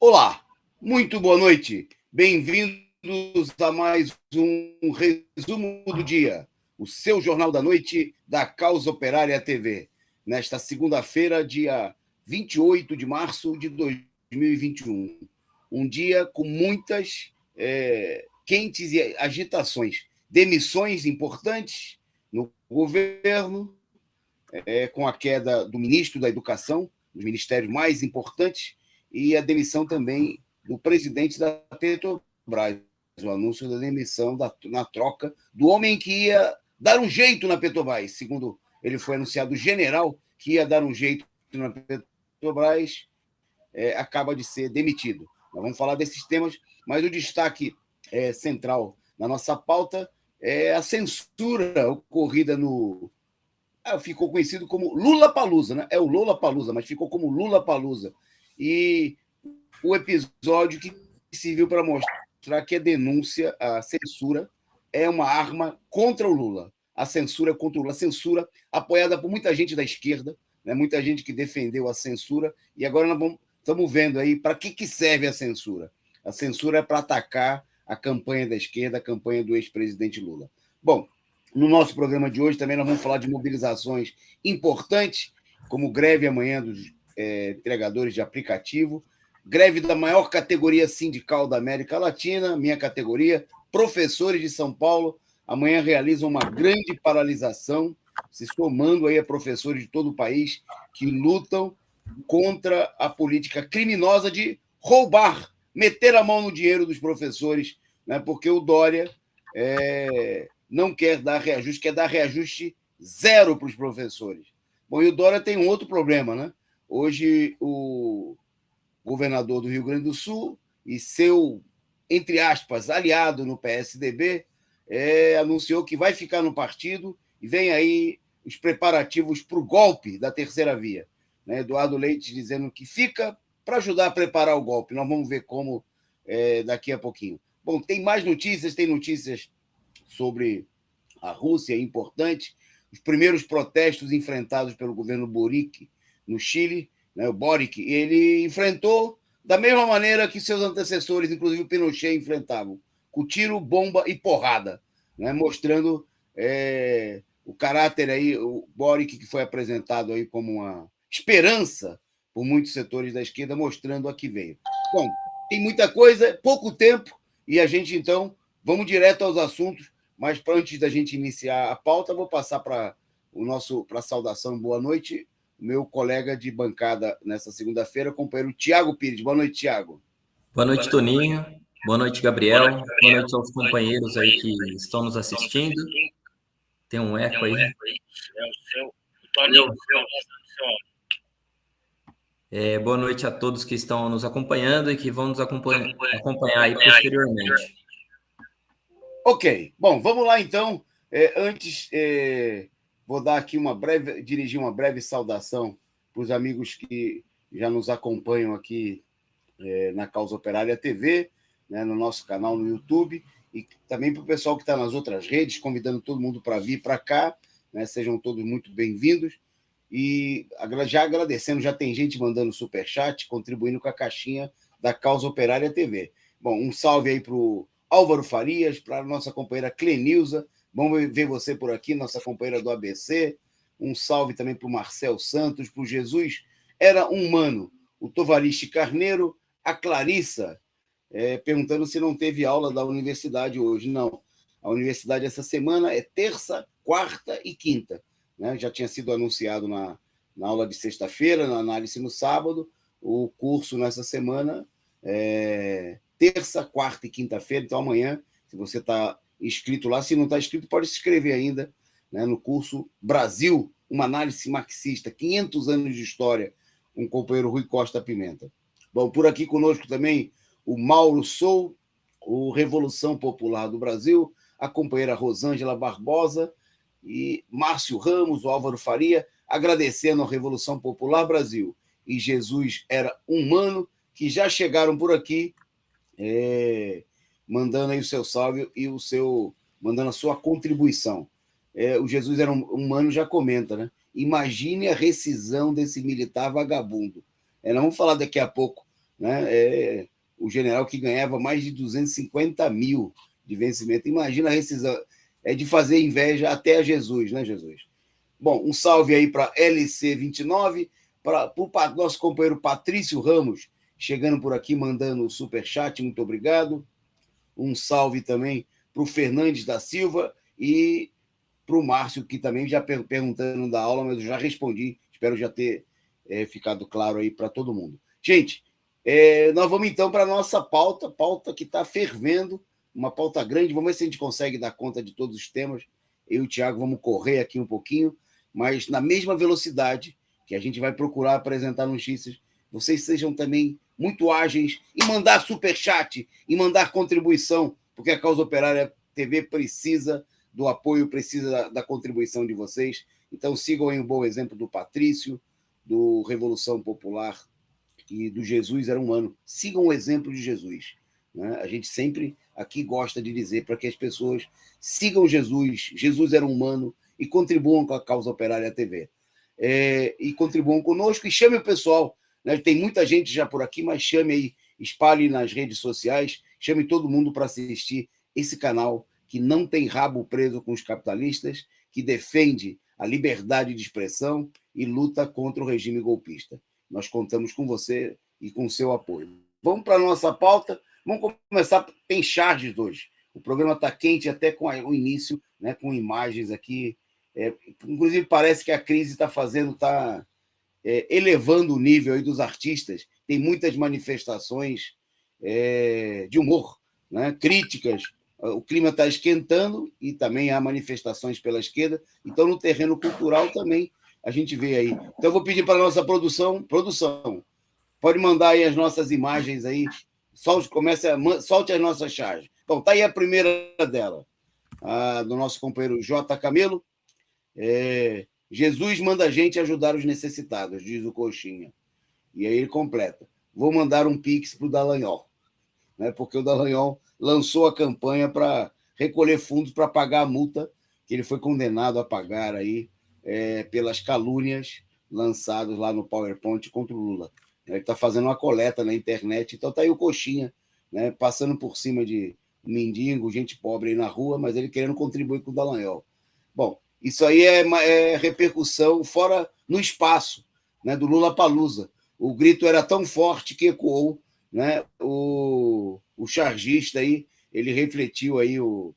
Olá, muito boa noite. Bem-vindos a mais um resumo do dia, o seu Jornal da Noite da Causa Operária TV, nesta segunda-feira, dia 28 de março de 2021. Um dia com muitas quentes agitações, demissões importantes no governo, com a queda do ministro da Educação, dos ministérios mais importantes, e a demissão também do presidente da Petrobras, o anúncio da demissão na troca do homem que ia dar um jeito na Petrobras, segundo ele foi anunciado, o general que ia dar um jeito na Petrobras, acaba de ser demitido. Nós vamos falar desses temas, mas o destaque central na nossa pauta é a censura ocorrida no... ficou conhecido como Lula-Palusa, né? É o Lola-Palusa, mas ficou como Lula-Palusa. E o episódio que serviu para mostrar que a denúncia, a censura, é uma arma contra o Lula. A censura contra o Lula. A censura apoiada por muita gente da esquerda, né? Muita gente que defendeu a censura. E agora nós estamos vendo aí para que serve a censura. A censura é para atacar a campanha da esquerda, a campanha do ex-presidente Lula. Bom, no nosso programa de hoje também nós vamos falar de mobilizações importantes, como greve amanhã dos entregadores de aplicativo, greve da maior categoria sindical da América Latina, minha categoria, professores de São Paulo, amanhã realizam uma grande paralisação, se somando aí a professores de todo o país que lutam contra a política criminosa de roubar, meter a mão no dinheiro dos professores, né, porque o Dória não quer dar reajuste, quer dar reajuste zero para os professores. Bom, e o Dória tem um outro problema, né? Hoje, o governador do Rio Grande do Sul e seu, entre aspas, aliado no PSDB, anunciou que vai ficar no partido e vem aí os preparativos para o golpe da terceira via. Né? Eduardo Leite dizendo que fica para ajudar a preparar o golpe. Nós vamos ver como daqui a pouquinho. Bom, tem mais notícias, tem notícias sobre a Rússia, importante. Os primeiros protestos enfrentados pelo governo Boric no Chile, né, o Boric, ele enfrentou da mesma maneira que seus antecessores, inclusive o Pinochet, enfrentavam, com tiro, bomba e porrada, né, mostrando o caráter aí, o Boric, que foi apresentado aí como uma esperança por muitos setores da esquerda, mostrando a que veio. Bom, tem muita coisa, pouco tempo, e a gente, então, vamos direto aos assuntos, mas antes da gente iniciar a pauta, vou passar para a saudação, boa noite, meu colega de bancada nessa segunda-feira, o companheiro Tiago Pires. Boa noite, Tiago. Boa noite, Toninho. Boa noite, Gabriel. Boa noite aos companheiros aí que estão nos assistindo. Tem um eco aí. Boa noite a todos que estão nos acompanhando e que vão nos acompanhar aí posteriormente. Ok. Bom, vamos lá então. Antes, vou dar aqui dirigir uma breve saudação para os amigos que já nos acompanham aqui na Causa Operária TV, né, no nosso canal no YouTube, e também para o pessoal que está nas outras redes, convidando todo mundo para vir para cá, né, sejam todos muito bem-vindos. E já agradecendo, já tem gente mandando superchat, contribuindo com a caixinha da Causa Operária TV. Bom, um salve aí para o Álvaro Farias, para a nossa companheira Clenilza, vamos ver você por aqui, nossa companheira do ABC. Um salve também para o Marcel Santos, para o Jesus Era Humano, o Tovariste Carneiro, a Clarissa, perguntando se não teve aula da universidade hoje. Não, a universidade essa semana é terça, quarta e quinta. Né? Já tinha sido anunciado na aula de sexta-feira, na análise no sábado, o curso nessa semana terça, quarta e quinta-feira, então amanhã, se você está inscrito lá, se não está inscrito, pode se inscrever ainda, né, no curso Brasil, uma análise marxista, 500 anos de história, com o companheiro Rui Costa Pimenta. Bom, por aqui conosco também o Mauro Sou, o Revolução Popular do Brasil, a companheira Rosângela Barbosa e Márcio Ramos, o Álvaro Faria, agradecendo a Revolução Popular Brasil e Jesus Era Humano, que já chegaram por aqui, mandando aí o seu salve e mandando a sua contribuição. O Jesus Era Humano já comenta, né? Imagine a rescisão desse militar vagabundo. Nós vamos falar daqui a pouco né? O general que ganhava mais de 250 mil de vencimento. Imagina a rescisão. É de fazer inveja até a Jesus, né, Jesus? Bom, um salve aí para LC29, para o nosso companheiro Patrício Ramos, chegando por aqui, mandando o superchat, muito obrigado. Um salve também para o Fernandes da Silva e para o Márcio, que também já perguntando da aula, mas eu já respondi, espero já ter ficado claro aí para todo mundo. Gente, nós vamos então para a nossa pauta que está fervendo, uma pauta grande, vamos ver se a gente consegue dar conta de todos os temas. Eu e o Thiago vamos correr aqui um pouquinho, mas na mesma velocidade que a gente vai procurar apresentar notícias, vocês sejam também muito ágeis em mandar superchat, em mandar contribuição, porque a Causa Operária TV precisa do apoio, precisa da contribuição de vocês. Então sigam aí o bom exemplo do Patrício, do Revolução Popular e do Jesus Era Humano. Sigam o exemplo de Jesus, né? A gente sempre aqui gosta de dizer para que as pessoas sigam Jesus Era Humano, e contribuam com a Causa Operária TV. E contribuam conosco e chame o pessoal, né? Tem muita gente já por aqui, mas chame aí, espalhe nas redes sociais, chame todo mundo para assistir esse canal que não tem rabo preso com os capitalistas, que defende a liberdade de expressão e luta contra o regime golpista. Nós contamos com você e com o seu apoio. Vamos para a nossa pauta. Vamos começar, tem charges hoje. O programa está quente até com o início, né, com imagens aqui. Inclusive, parece que a crise está elevando o nível aí dos artistas. Tem muitas manifestações de humor, né, críticas. O clima está esquentando e também há manifestações pela esquerda. Então, no terreno cultural também a gente vê aí. Então, eu vou pedir para a nossa produção, pode mandar aí as nossas imagens aí, solte as nossas charges. Então, está aí a primeira dela, do nosso companheiro J. Camelo. Jesus manda a gente ajudar os necessitados, diz o Coxinha. E aí ele completa. Vou mandar um pix para o Dallagnol, né, porque o Dallagnol lançou a campanha para recolher fundos para pagar a multa que ele foi condenado a pagar aí, pelas calúnias lançadas lá no PowerPoint contra o Lula. Ele está fazendo uma coleta na internet, então está aí o Coxinha, né, passando por cima de mendigo, gente pobre aí na rua, mas ele querendo contribuir com o Dallagnol. Bom, isso aí é repercussão fora no espaço, né, do Lula-Palusa. O grito era tão forte que ecoou, né, o chargista aí, ele refletiu aí o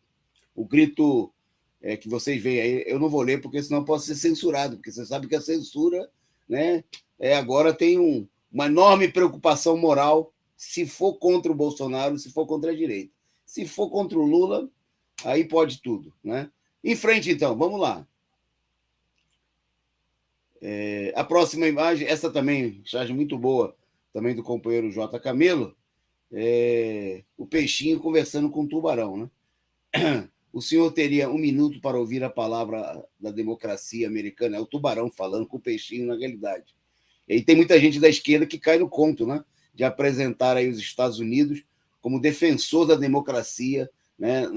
grito que vocês veem aí. Eu não vou ler, porque senão posso ser censurado, porque você sabe que a censura, né, agora tem uma enorme preocupação moral se for contra o Bolsonaro, se for contra a direita. Se for contra o Lula, aí pode tudo, né? Em frente, então, vamos lá. A próxima imagem, essa também, charge muito boa, também do companheiro J. Camelo, o peixinho conversando com o tubarão, né? O senhor teria 1 minuto para ouvir a palavra da democracia americana. É o tubarão falando com o peixinho na realidade. E tem muita gente da esquerda que cai no conto, né, de apresentar aí os Estados Unidos como defensor da democracia, né,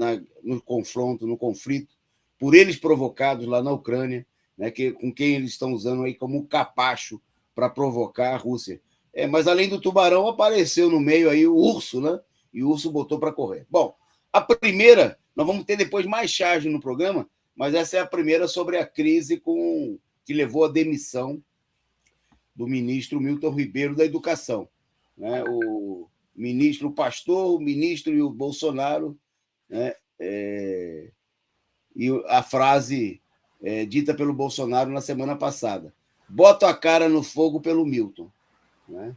no conflito, por eles provocados lá na Ucrânia, né, com quem eles estão usando aí como capacho para provocar a Rússia. Mas além do tubarão, apareceu no meio aí o urso, né? E o urso botou para correr. Bom, a primeira, nós vamos ter depois mais charge no programa, mas essa é a primeira sobre a crise que levou à demissão do ministro Milton Ribeiro da Educação, né? O pastor, o ministro e o Bolsonaro, né? E a frase dita pelo Bolsonaro na semana passada: bota a cara no fogo pelo Milton, né?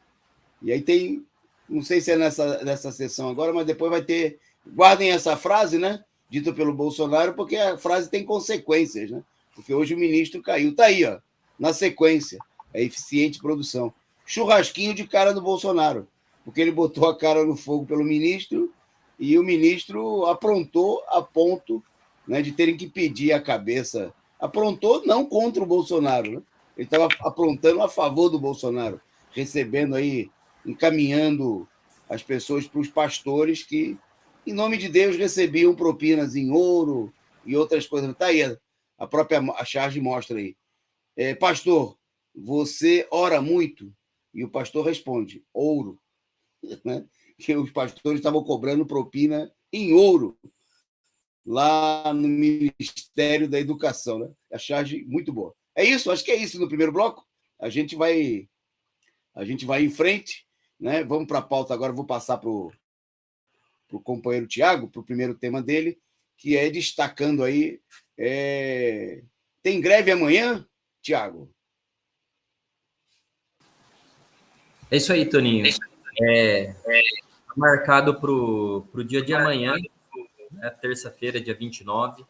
E aí tem, não sei se é nessa sessão agora, mas depois vai ter, guardem essa frase, né, dita pelo Bolsonaro, porque a frase tem consequências, né? Porque hoje o ministro caiu, está aí, ó, na sequência, eficiente produção. Churrasquinho de cara do Bolsonaro, porque ele botou a cara no fogo pelo ministro e o ministro aprontou a ponto, né, de terem que pedir a cabeça. Aprontou não contra o Bolsonaro, né? Ele estava aprontando a favor do Bolsonaro, recebendo aí, encaminhando as pessoas para os pastores que, em nome de Deus, recebiam propinas em ouro e outras coisas. Está aí, a própria charge mostra aí. Pastor, você ora muito? E o pastor responde: ouro. né? Que os pastores estavam cobrando propina em ouro lá no Ministério da Educação, né? A charge muito boa. É isso, acho que é isso no primeiro bloco. A gente vai em frente, né? Vamos para a pauta agora. Vou passar para o companheiro Tiago, para o primeiro tema dele, que é destacando aí. Tem greve amanhã, Tiago? É isso aí, Toninho. Marcado para o dia de amanhã, né, terça-feira, dia 29.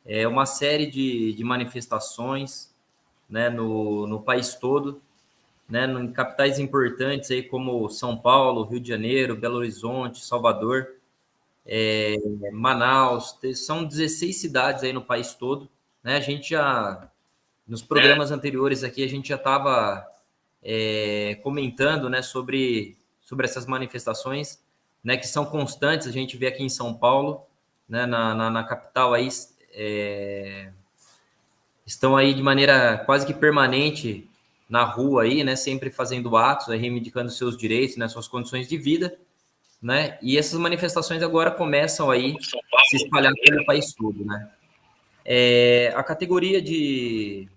É uma série de manifestações, né, no país todo, né, em capitais importantes aí como São Paulo, Rio de Janeiro, Belo Horizonte, Salvador, Manaus. São 16 cidades aí no país todo, né? A gente já, nos programas anteriores aqui, a gente já estava comentando, né, sobre essas manifestações, né, que são constantes. A gente vê aqui em São Paulo, né, na capital aí, estão aí de maneira quase que permanente na rua aí, né, sempre fazendo atos, aí, reivindicando seus direitos, né, suas condições de vida, né, e essas manifestações agora começam aí a se espalhar pelo país todo, né. A categoria de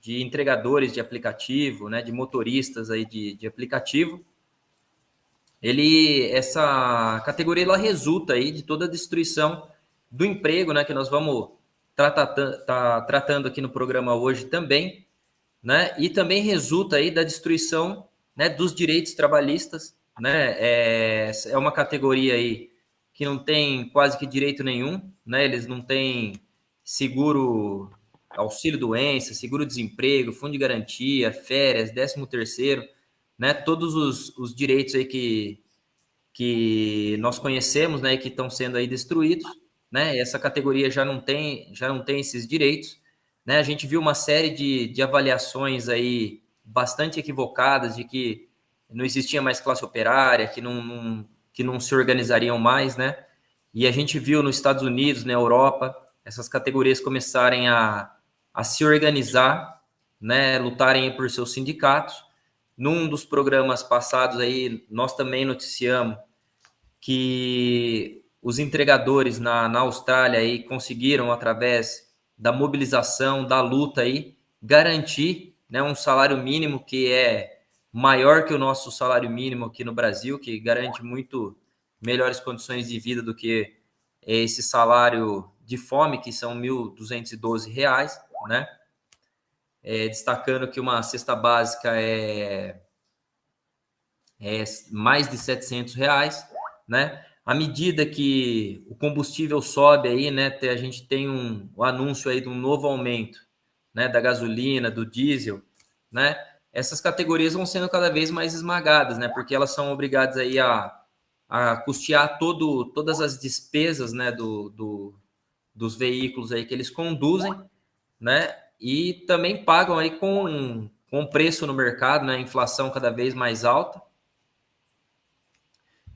entregadores de aplicativo, né, de motoristas aí de aplicativo, essa categoria ela resulta aí de toda a destruição do emprego, né, que nós vamos tratando aqui no programa hoje também, né, e também resulta aí da destruição, né, dos direitos trabalhistas, né. É uma categoria aí que não tem quase que direito nenhum, né, eles não têm seguro, auxílio-doença, seguro-desemprego, fundo de garantia, férias, 13º, né, todos os direitos aí que nós conhecemos, né, e que estão sendo aí destruídos, né, essa categoria já não tem esses direitos, né, a gente viu uma série de avaliações aí bastante equivocadas de que não existia mais classe operária, que não se organizariam mais, né, e a gente viu nos Estados Unidos, na Europa, essas categorias começarem a se organizar, né, lutarem por seus sindicatos. Num dos programas passados aí, nós também noticiamos que os entregadores na Austrália aí conseguiram, através da mobilização, da luta aí, garantir, né, um salário mínimo que é maior que o nosso salário mínimo aqui no Brasil, que garante muito melhores condições de vida do que esse salário de fome, que são R$ 1.212, né? Destacando que uma cesta básica é mais de R$ 700, né? À medida que o combustível sobe aí, né, a gente tem o anúncio aí de um novo aumento, né, da gasolina, do diesel, né? Essas categorias vão sendo cada vez mais esmagadas, né? Porque elas são obrigadas aí a custear todas as despesas, né, dos veículos aí que eles conduzem, né? E também pagam aí com preço no mercado, né? Inflação cada vez mais alta.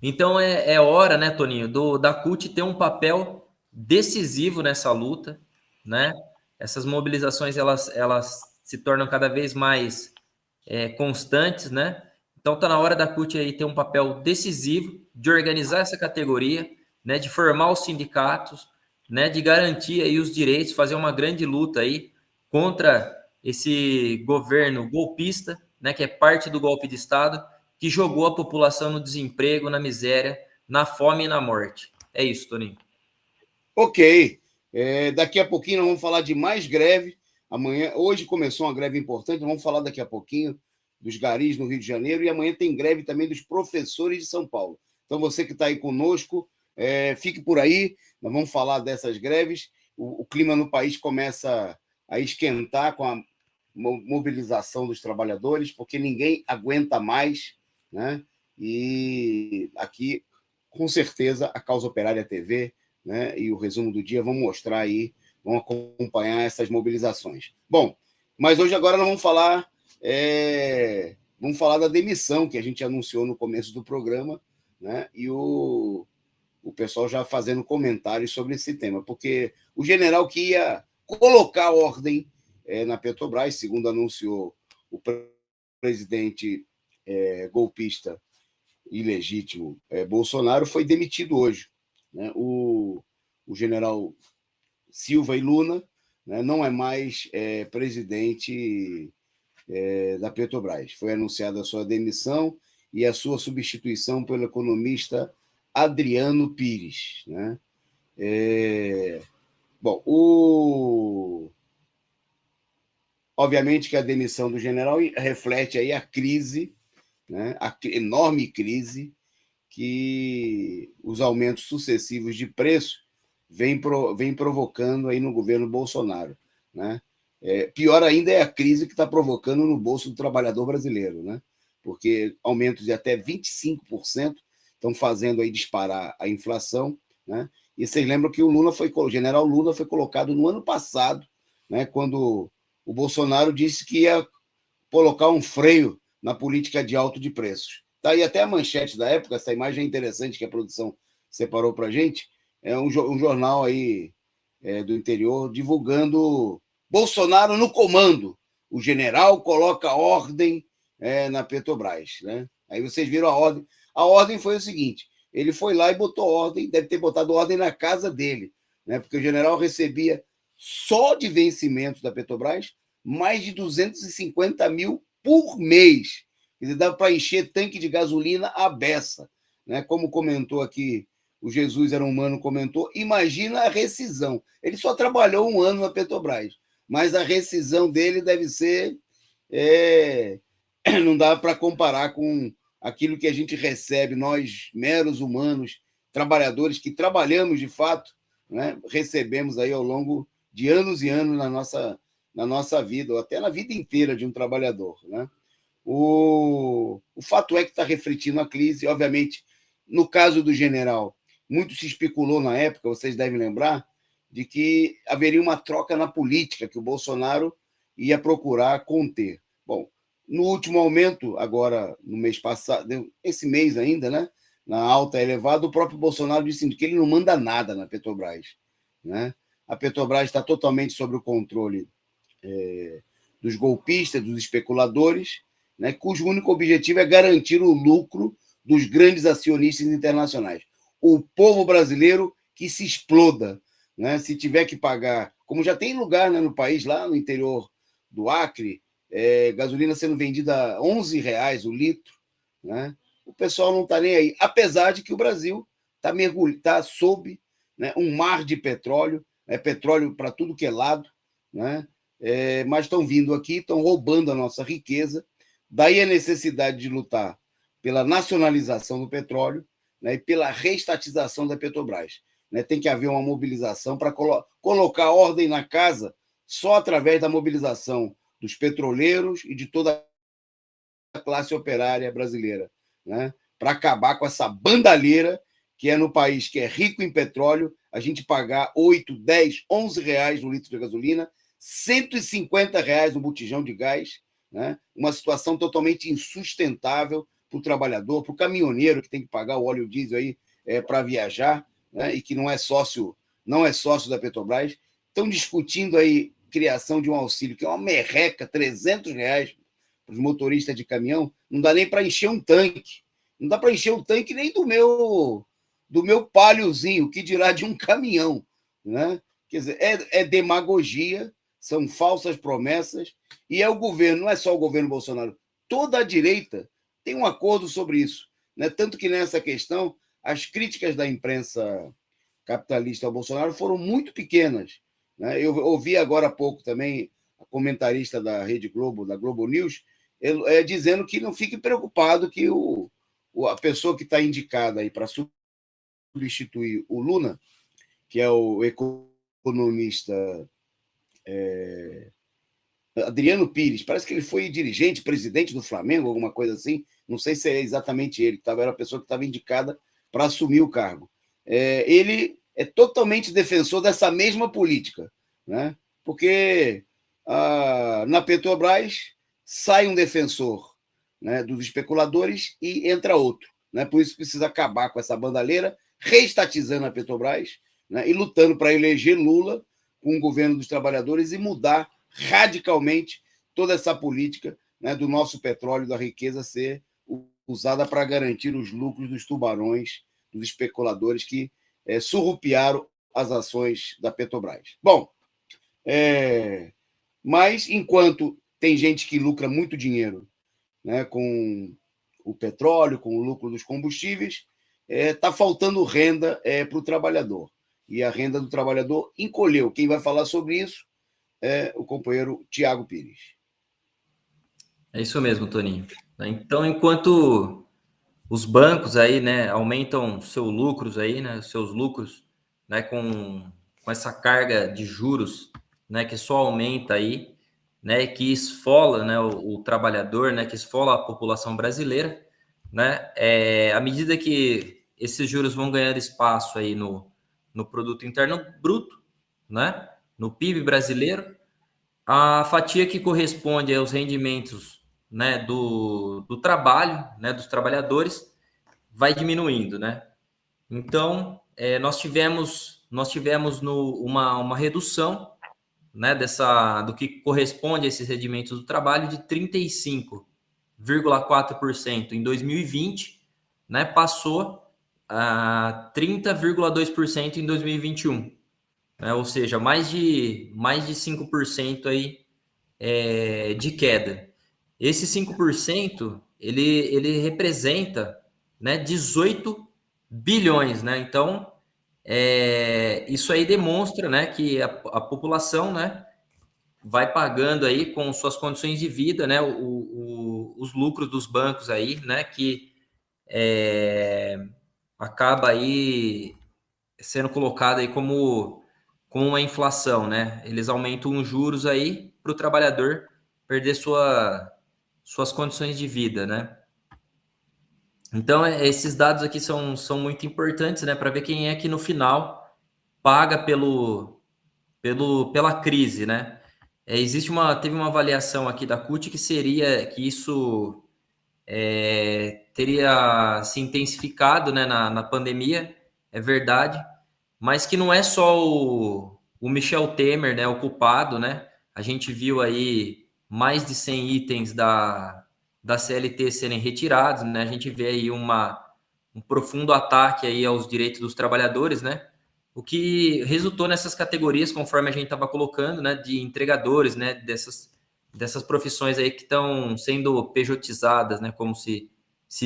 Então é hora, né, Toninho, da CUT ter um papel decisivo nessa luta, né? Essas mobilizações elas se tornam cada vez mais constantes, né? Então tá na hora da CUT aí ter um papel decisivo de organizar essa categoria, né? De formar os sindicatos, né? De garantir aí os direitos, fazer uma grande luta aí contra esse governo golpista, né? Que é parte do golpe de Estado, que jogou a população no desemprego, na miséria, na fome e na morte. É isso, Toninho. Ok. Daqui a pouquinho nós vamos falar de mais greve. Hoje começou uma greve importante, vamos falar daqui a pouquinho dos garis no Rio de Janeiro, e amanhã tem greve também dos professores de São Paulo. Então, você que está aí conosco, fique por aí, nós vamos falar dessas greves. O clima no país começa a esquentar com a mobilização dos trabalhadores, porque ninguém aguenta mais, né? E aqui, com certeza, a Causa Operária TV, né, e o resumo do dia vão mostrar aí, vão acompanhar essas mobilizações. Bom, mas hoje agora nós vamos falar da demissão que a gente anunciou no começo do programa, né, e o pessoal já fazendo comentários sobre esse tema, porque o general que ia colocar ordem na Petrobras, segundo anunciou o presidente golpista ilegítimo Bolsonaro foi demitido hoje, né? O general Silva e Luna, né, não é mais presidente da Petrobras. Foi anunciada a sua demissão e a sua substituição pelo economista Adriano Pires, né? Bom, obviamente que a demissão do general reflete aí a crise, né, a enorme crise que os aumentos sucessivos de preço vêm provocando aí no governo Bolsonaro, né? Pior ainda é a crise que está provocando no bolso do trabalhador brasileiro, né? Porque aumentos de até 25% estão fazendo aí disparar a inflação, né? E vocês lembram que o general Lula foi colocado no ano passado, né, quando o Bolsonaro disse que ia colocar um freio na política de alto de preços. Tá aí até a manchete da época, essa imagem é interessante que a produção separou para a gente, é um jornal aí do interior divulgando Bolsonaro no comando. O general coloca ordem na Petrobras, né? Aí vocês viram a ordem. A ordem foi o seguinte: ele foi lá e botou ordem, deve ter botado ordem na casa dele, né? Porque o general recebia só de vencimentos da Petrobras mais de 250 mil por mês. Quer dizer, dá para encher tanque de gasolina à beça, né? Como comentou aqui o Jesus Era Humano, comentou, imagina a rescisão. Ele só trabalhou 1 ano na Petrobras, mas a rescisão dele deve ser... não dá para comparar com aquilo que a gente recebe, nós, meros humanos, trabalhadores que trabalhamos de fato, né? Recebemos aí ao longo de anos e anos na nossa vida, ou até na vida inteira de um trabalhador, né? O fato é que está refletindo a crise, obviamente, no caso do general, muito se especulou na época, vocês devem lembrar, de que haveria uma troca na política, que o Bolsonaro ia procurar conter. Bom, no último aumento, agora no mês passado, esse mês ainda, né, na alta elevada, o próprio Bolsonaro disse que ele não manda nada na Petrobras, né? A Petrobras está totalmente sob o controle dos golpistas, dos especuladores, né, cujo único objetivo é garantir o lucro dos grandes acionistas internacionais. O povo brasileiro que se exploda, né, se tiver que pagar, como já tem lugar, né, no país, lá no interior do Acre, gasolina sendo vendida a R$11 o litro, né, o pessoal não está nem aí, apesar de que o Brasil está sob, né, um mar de petróleo, petróleo para tudo que é lado, né, mas estão vindo aqui, estão roubando a nossa riqueza. Daí a necessidade de lutar pela nacionalização do petróleo, né, e pela reestatização da Petrobras, né? Tem que haver uma mobilização para colocar ordem na casa só através da mobilização dos petroleiros e de toda a classe operária brasileira, né? Para acabar com essa bandalheira que é no país que é rico em petróleo, a gente pagar 8, 10, 11 reais no litro de gasolina, 150 reais no botijão de gás, né? Uma situação totalmente insustentável para o trabalhador, para o caminhoneiro que tem que pagar o óleo diesel aí para viajar, né? E que não é sócio da Petrobras. Estão discutindo aí criação de um auxílio que é uma merreca, 300 reais para os motoristas de caminhão, não dá nem para encher um tanque. Não dá para encher o tanque nem do meu paliozinho, que dirá de um caminhão, né? Quer dizer, é demagogia, são falsas promessas, e é o governo, não é só o governo Bolsonaro, toda a direita tem um acordo sobre isso, né? Tanto que nessa questão, as críticas da imprensa capitalista ao Bolsonaro foram muito pequenas, né? Eu ouvi agora há pouco também a comentarista da Rede Globo, da Globo News, dizendo que não fique preocupado que a pessoa que está indicada aí para substituir o Lula, que é o economista Adriano Pires, parece que ele foi dirigente, presidente do Flamengo, alguma coisa assim, não sei se é exatamente ele, era a pessoa que estava indicada para assumir o cargo. Ele é totalmente defensor dessa mesma política, né? Porque na Petrobras sai um defensor, né, dos especuladores e entra outro, né? Por isso precisa acabar com essa bandalheira, reestatizando a Petrobras, né, e lutando para eleger Lula com o governo dos trabalhadores e mudar radicalmente toda essa política, né, do nosso petróleo, da riqueza ser usada para garantir os lucros dos tubarões, dos especuladores que surrupiaram as ações da Petrobras. Bom, mas enquanto tem gente que lucra muito dinheiro, né, com o petróleo, com o lucro dos combustíveis, está faltando renda para o trabalhador. E a renda do trabalhador encolheu. Quem vai falar sobre isso é o companheiro Tiago Pires. É isso mesmo, Toninho. Então, enquanto os bancos aí, né, aumentam seus lucros aí, né, com essa carga de juros, né, que só aumenta aí, né, que esfola, né, o trabalhador, né, que esfola a população brasileira, né, à medida que esses juros vão ganhar espaço aí no produto interno bruto, né, no PIB brasileiro, a fatia que corresponde aos rendimentos, né, do trabalho, né, dos trabalhadores, vai diminuindo, né? Então, nós tivemos uma redução, né, do que corresponde a esses rendimentos do trabalho de 35,4% em 2020, né, passou a 30,2% em 2021, né, ou seja, mais de 5% aí, de queda. Esse 5%, ele representa, né, 18 bilhões, né? Então, isso aí demonstra, né, que a população, né, vai pagando aí com suas condições de vida, né, os lucros dos bancos aí, né, que acaba aí sendo colocado aí como uma inflação, né? Eles aumentam os juros aí para o trabalhador perder suas condições de vida, né? Então, esses dados aqui são muito importantes, né? Para ver quem é que no final paga pela crise, né? Teve uma avaliação aqui da CUT que seria que isso teria se intensificado, né, na pandemia, é verdade, mas que não é só o Michel Temer, né, o culpado, né? A gente viu aí mais de 100 itens da CLT serem retirados, né? A gente vê aí um profundo ataque aí aos direitos dos trabalhadores, né? O que resultou nessas categorias, conforme a gente estava colocando, né, de entregadores, né, dessas profissões aí que estão sendo pejotizadas, né, como se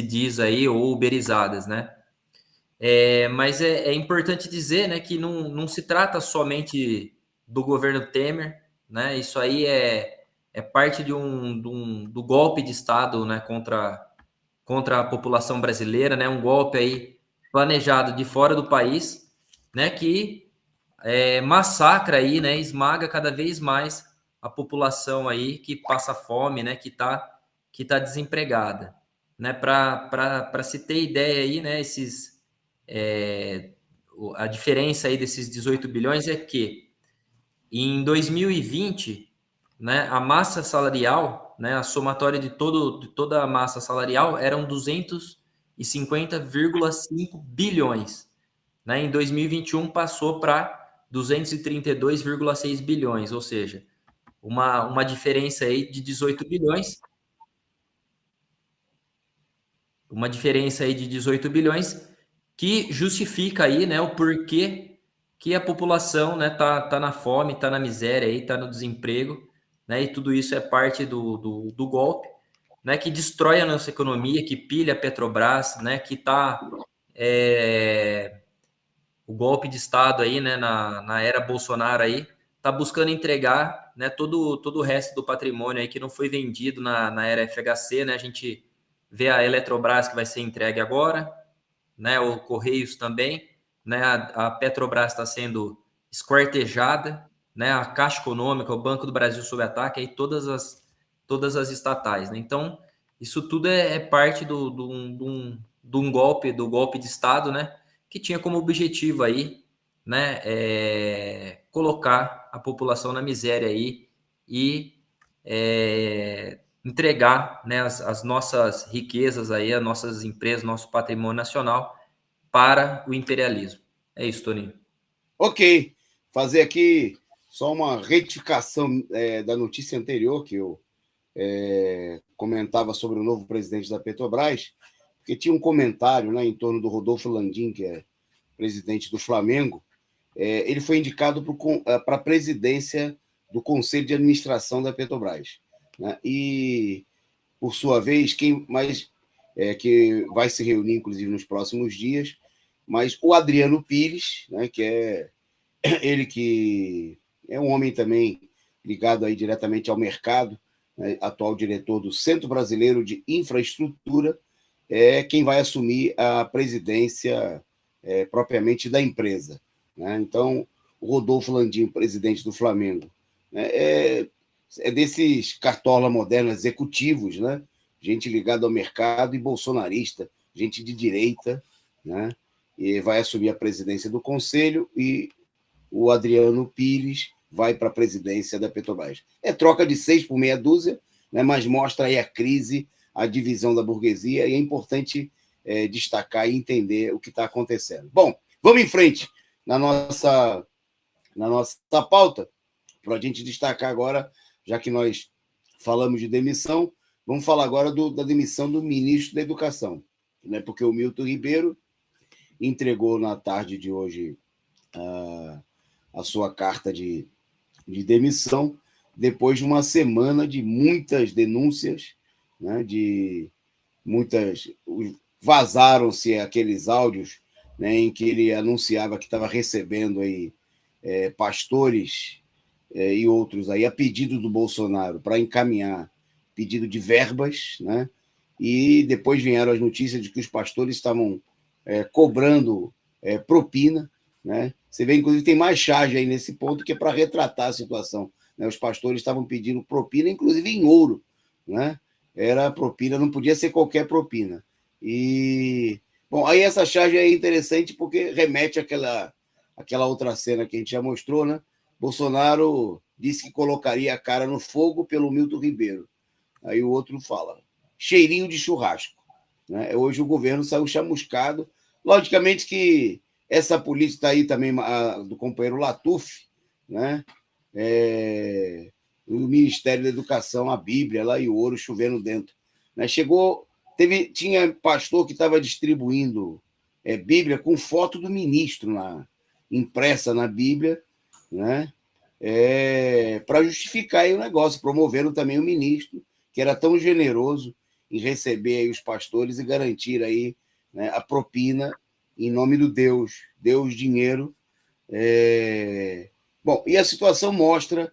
diz aí, ou uberizadas, né? Mas é importante dizer, né, que não se trata somente do governo Temer, né? Isso aí é parte do golpe de Estado, né, contra a população brasileira, né? Um golpe aí planejado de fora do país, né, que massacra aí, né, esmaga cada vez mais a população aí que passa fome, né, que tá desempregada, né? Para se ter ideia aí, né, a diferença aí desses 18 bilhões é que em 2020, né, a massa salarial, né, a somatória de toda a massa salarial eram 250,5 bilhões. Né? Em 2021 passou para 232,6 bilhões, ou seja, uma diferença aí de 18 bilhões. Uma diferença aí de 18 bilhões que justifica aí, né, o porquê que a população, né, tá na fome, tá na miséria aí, tá no desemprego, né, e tudo isso é parte do golpe, né, que destrói a nossa economia, que pilha a Petrobras, né, que o golpe de Estado aí, né, na era Bolsonaro aí, tá buscando entregar, né, todo o resto do patrimônio aí que não foi vendido na era FHC, né, a gente vê a Eletrobras que vai ser entregue agora, né, o Correios também, né, a Petrobras está sendo esquartejada, né, a Caixa Econômica, o Banco do Brasil sob ataque, aí todas as estatais, né? Então, isso tudo é parte de um golpe, do golpe de Estado, né, que tinha como objetivo aí, né, colocar a população na miséria aí e entregar, né, as nossas riquezas aí, as nossas empresas, nosso patrimônio nacional para o imperialismo. É isso, Toninho. Ok. Fazer aqui só uma retificação da notícia anterior que eu comentava sobre o novo presidente da Petrobras, porque tinha um comentário, né, em torno do Rodolfo Landim, que é presidente do Flamengo. Ele foi indicado para a presidência do Conselho de Administração da Petrobras, né? E, por sua vez, que vai se reunir, inclusive, nos próximos dias, mas o Adriano Pires, né, que é ele que é um homem também ligado aí diretamente ao mercado, né, atual diretor do Centro Brasileiro de Infraestrutura, é quem vai assumir a presidência propriamente da empresa, né? Então, o Rodolfo Landim, presidente do Flamengo, né, é desses cartola modernos executivos, né? Gente ligada ao mercado e bolsonarista, gente de direita, né? E vai assumir a presidência do conselho, e o Adriano Pires vai para a presidência da Petrobras. É troca de 6 por meia dúzia, né? Mas mostra aí a crise, a divisão da burguesia, e é importante destacar e entender o que está acontecendo. Bom, vamos em frente na nossa pauta, para a gente destacar agora, já que nós falamos de demissão, vamos falar agora da demissão do ministro da Educação, né? Porque o Milton Ribeiro entregou na tarde de hoje a sua carta de demissão, depois de uma semana de muitas denúncias, né? Vazaram-se aqueles áudios, né, em que ele anunciava que estava recebendo aí pastores e outros aí a pedido do Bolsonaro para encaminhar pedido de verbas, né? E depois vieram as notícias de que os pastores estavam cobrando propina, né? Você vê, inclusive, tem mais charge aí nesse ponto, que é para retratar a situação, né? Os pastores estavam pedindo propina, inclusive em ouro, né? Era propina, não podia ser qualquer propina. E, bom, aí essa charge é interessante porque remete àquela outra cena que a gente já mostrou, né? Bolsonaro disse que colocaria a cara no fogo pelo Milton Ribeiro. Aí o outro fala, cheirinho de churrasco, né? Hoje o governo saiu chamuscado. Logicamente que essa política aí também do companheiro Latuf, né? O Ministério da Educação, a Bíblia lá e o ouro chovendo dentro, né? Tinha pastor que estava distribuindo Bíblia com foto do ministro impressa na Bíblia, né? Para justificar aí o negócio, promovendo também o ministro, que era tão generoso em receber aí os pastores e garantir aí, né, a propina em nome do Deus dinheiro. Bom, e a situação mostra,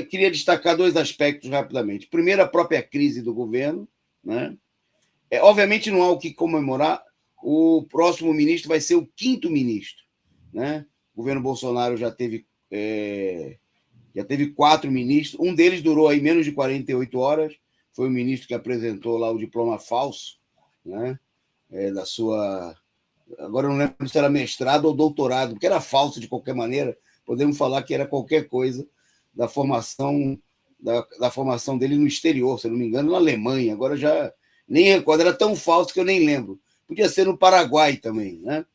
queria destacar 2 aspectos rapidamente. Primeiro, a própria crise do governo, né? Obviamente não há o que comemorar, o próximo ministro vai ser o 5º ministro, né? O governo Bolsonaro já teve 4 ministros, um deles durou aí menos de 48 horas, foi o ministro que apresentou lá o diploma falso, né? Da sua... Agora eu não lembro se era mestrado ou doutorado, porque era falso de qualquer maneira, podemos falar que era qualquer coisa da formação dele no exterior, se eu não me engano, na Alemanha, agora já nem recordo, era tão falso que eu nem lembro. Podia ser no Paraguai também, né?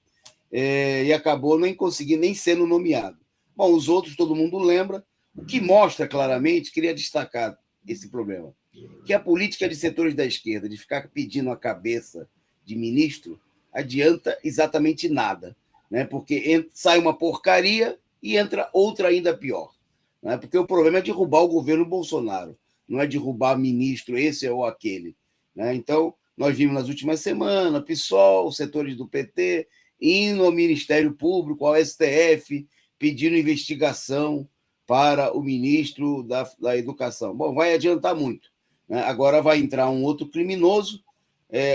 E acabou nem conseguindo nem sendo nomeado. Bom, os outros todo mundo lembra, o que mostra claramente, queria destacar esse problema, que a política de setores da esquerda, de ficar pedindo a cabeça de ministro, adianta exatamente nada, né? Porque sai uma porcaria e entra outra ainda pior, né? Porque o problema é derrubar o governo Bolsonaro, não é derrubar ministro esse ou aquele, né? Então, nós vimos nas últimas semanas PSOL, os setores do PT, indo ao Ministério Público, ao STF, pedindo investigação para o ministro da Educação. Bom, vai adiantar muito, né? Agora vai entrar um outro criminoso,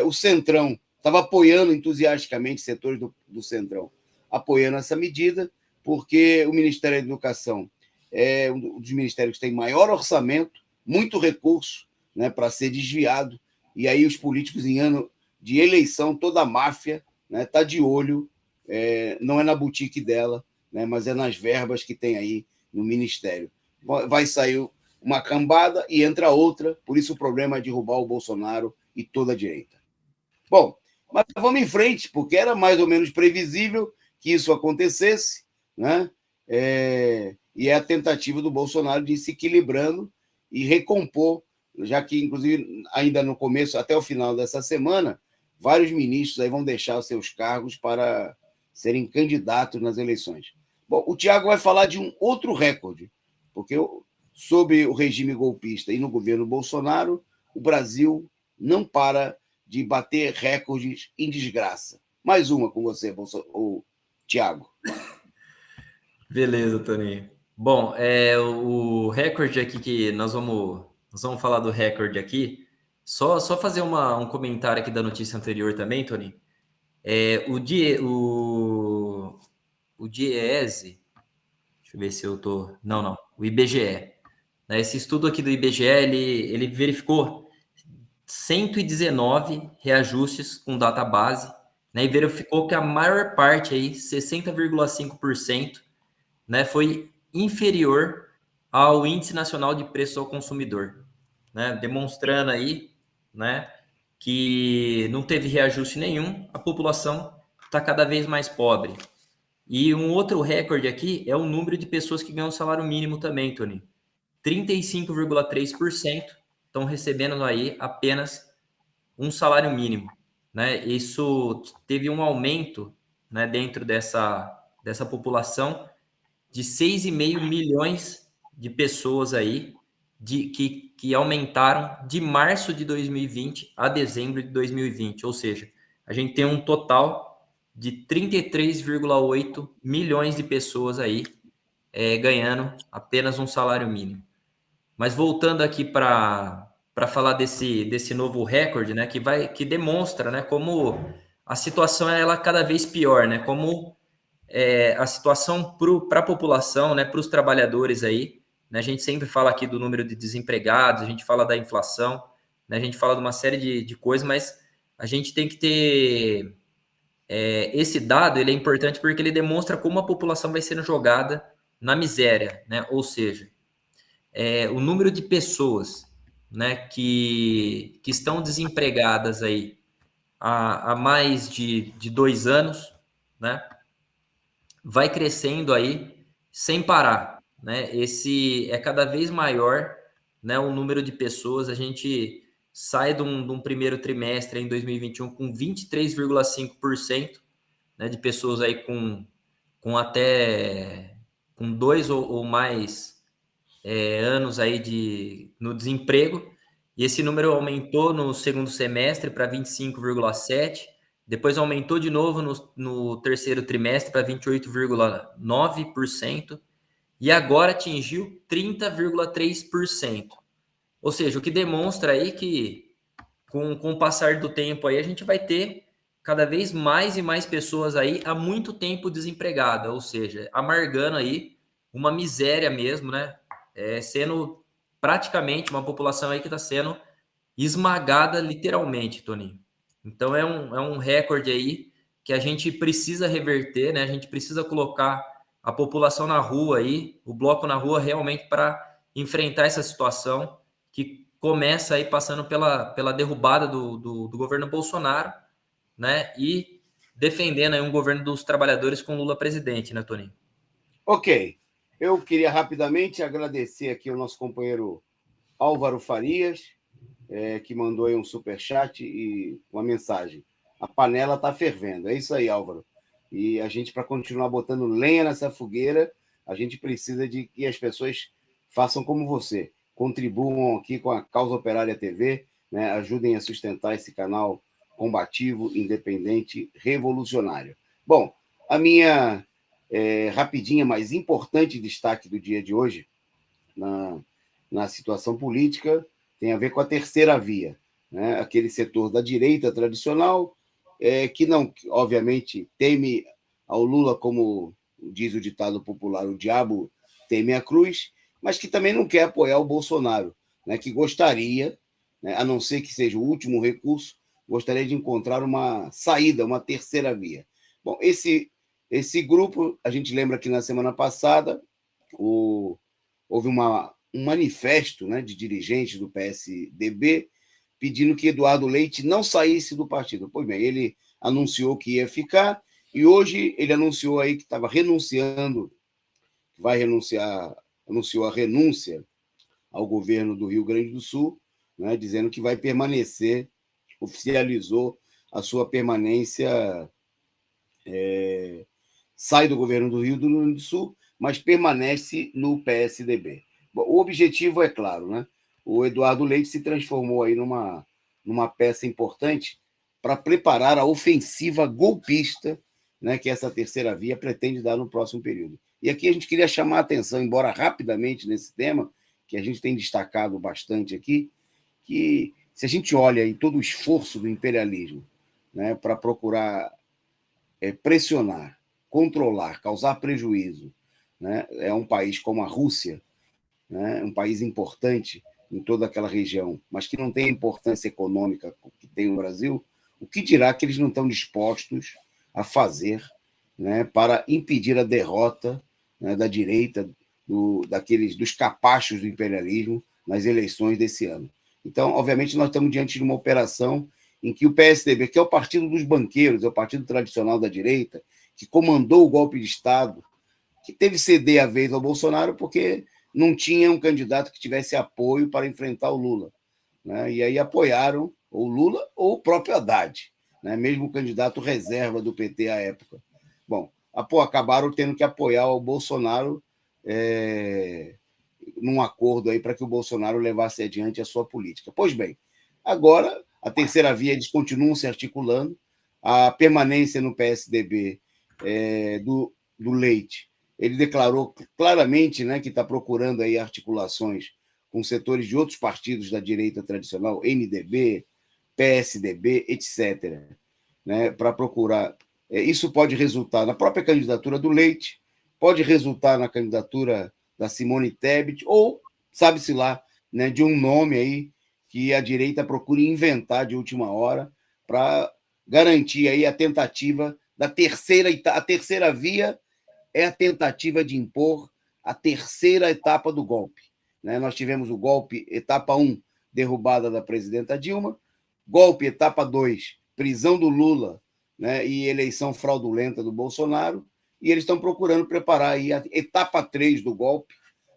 o Centrão estava apoiando entusiasticamente, setores do Centrão, apoiando essa medida, porque o Ministério da Educação é um dos ministérios que tem maior orçamento, muito recurso, né, para ser desviado, e aí os políticos em ano de eleição, toda a máfia está de olho, não é na boutique dela, né, mas é nas verbas que tem aí no Ministério. Vai sair uma cambada e entra outra, por isso o problema é derrubar o Bolsonaro e toda a direita. Bom, mas vamos em frente, porque era mais ou menos previsível que isso acontecesse, né? E é a tentativa do Bolsonaro de ir se equilibrando e recompor já que, inclusive, ainda no começo, até o final dessa semana, vários ministros aí vão deixar os seus cargos para serem candidatos nas eleições. Bom, o Tiago vai falar de um outro recorde, porque sob o regime golpista e no governo Bolsonaro, o Brasil não para de bater recordes em desgraça. Mais uma com você, Tiago. Beleza, Toninho. Bom, o recorde aqui que nós vamos falar do recorde aqui. Só fazer um comentário aqui da notícia anterior também, Toninho. O DIEESE, deixa eu ver se eu tô... Não, o IBGE. Né, esse estudo aqui do IBGE, ele verificou 119 reajustes com data base, né, e verificou que a maior parte, aí, 60,5%, né, foi inferior ao Índice Nacional de Preços ao Consumidor, né, demonstrando aí, né, que não teve reajuste nenhum, a população está cada vez mais pobre. E um outro recorde aqui é o número de pessoas que ganham salário mínimo também, Tony. 35,3% estão recebendo aí apenas um salário mínimo, né? Isso teve um aumento, né, dentro dessa população de 6,5 milhões de pessoas aí que aumentaram de março de 2020 a dezembro de 2020, ou seja, a gente tem um total de 33,8 milhões de pessoas aí ganhando apenas um salário mínimo. Mas voltando aqui para falar desse novo recorde, né, que demonstra, né, como a situação ela cada vez pior, né, como a situação para a população, né, para os trabalhadores aí, né, a gente sempre fala aqui do número de desempregados, a gente fala da inflação, né, a gente fala de uma série de coisas, mas a gente tem que ter esse dado, ele é importante porque ele demonstra como a população vai sendo jogada na miséria, né, ou seja, o número de pessoas, né, que estão desempregadas aí há mais de 2 anos, né, vai crescendo aí sem parar, né? Esse é cada vez maior, né, o número de pessoas. A gente sai de um primeiro trimestre em 2021 com 23,5%, né, de pessoas aí com 2 ou mais anos aí no desemprego, e esse número aumentou no segundo semestre para 25,7%, depois aumentou de novo no terceiro trimestre para 28,9%, e agora atingiu 30,3%. Ou seja, o que demonstra aí que com o passar do tempo aí a gente vai ter cada vez mais e mais pessoas aí há muito tempo desempregada, ou seja, amargando aí uma miséria mesmo, né? Sendo praticamente uma população aí que está sendo esmagada literalmente, Toninho. Então é um recorde aí que a gente precisa reverter, né? A gente precisa colocar a população na rua aí, o bloco na rua realmente para enfrentar essa situação que começa aí passando pela derrubada do governo Bolsonaro, né? E defendendo aí um governo dos trabalhadores com Lula presidente, né, Toninho? Ok. Eu queria rapidamente agradecer aqui ao nosso companheiro Álvaro Farias, que mandou aí um superchat e uma mensagem. A panela está fervendo. É isso aí, Álvaro. E a gente, para continuar botando lenha nessa fogueira, a gente precisa de que as pessoas façam como você, contribuam aqui com a Causa Operária TV, né? Ajudem a sustentar esse canal combativo, independente, revolucionário. Bom, a minha rapidinha, mas importante destaque do dia de hoje, na situação política, tem a ver com a terceira via, né? Aquele setor da direita tradicional, que não, obviamente, teme ao Lula, como diz o ditado popular, o diabo teme a cruz, mas que também não quer apoiar o Bolsonaro, né? Que gostaria, né, a não ser que seja o último recurso, gostaria de encontrar uma saída, uma terceira via. Bom, esse grupo, a gente lembra que na semana passada houve um manifesto, né, de dirigentes do PSDB pedindo que Eduardo Leite não saísse do partido. Pois bem, ele anunciou que ia ficar e hoje ele anunciou aí que estava renunciando, vai renunciar, anunciou a renúncia ao governo do Rio Grande do Sul né, dizendo que vai permanecer, oficializou a sua permanência, sai do governo do Rio Grande do Sul, mas permanece no PSDB. Bom, o objetivo é claro, né? O Eduardo Leite se transformou aí numa peça importante para preparar a ofensiva golpista, né, que essa terceira via pretende dar no próximo período. E aqui a gente queria chamar a atenção, embora rapidamente nesse tema, que a gente tem destacado bastante aqui, que se a gente olha aí todo o esforço do imperialismo, né, para procurar pressionar, controlar, causar prejuízo, né, é um país como a Rússia, né, um país importante em toda aquela região, mas que não tem a importância econômica que tem o Brasil, o que dirá que eles não estão dispostos a fazer, né, para impedir a derrota, né, da direita, dos capachos do imperialismo nas eleições desse ano. Então, obviamente, nós estamos diante de uma operação em que o PSDB, que é o partido dos banqueiros, é o partido tradicional da direita, que comandou o golpe de Estado, que teve ceder a vez ao Bolsonaro porque não tinha um candidato que tivesse apoio para enfrentar o Lula, né? E aí apoiaram o Lula ou o próprio Haddad, né? Mesmo o candidato reserva do PT à época. Bom, acabaram tendo que apoiar o Bolsonaro num acordo aí para que o Bolsonaro levasse adiante a sua política. Pois bem, agora a terceira via eles continuam se articulando, a permanência no PSDB do Leite, ele declarou claramente, né, que está procurando aí articulações com setores de outros partidos da direita tradicional, MDB, PSDB, etc., né, para procurar. Isso pode resultar na própria candidatura do Leite, pode resultar na candidatura da Simone Tebet, ou, sabe-se lá, né, de um nome aí que a direita procure inventar de última hora para garantir aí a tentativa da a terceira via é a tentativa de impor a terceira etapa do golpe, né? Nós tivemos o golpe etapa 1, derrubada da presidenta Dilma, golpe etapa 2, prisão do Lula, né, e eleição fraudulenta do Bolsonaro, e eles estão procurando preparar aí a etapa 3 do golpe,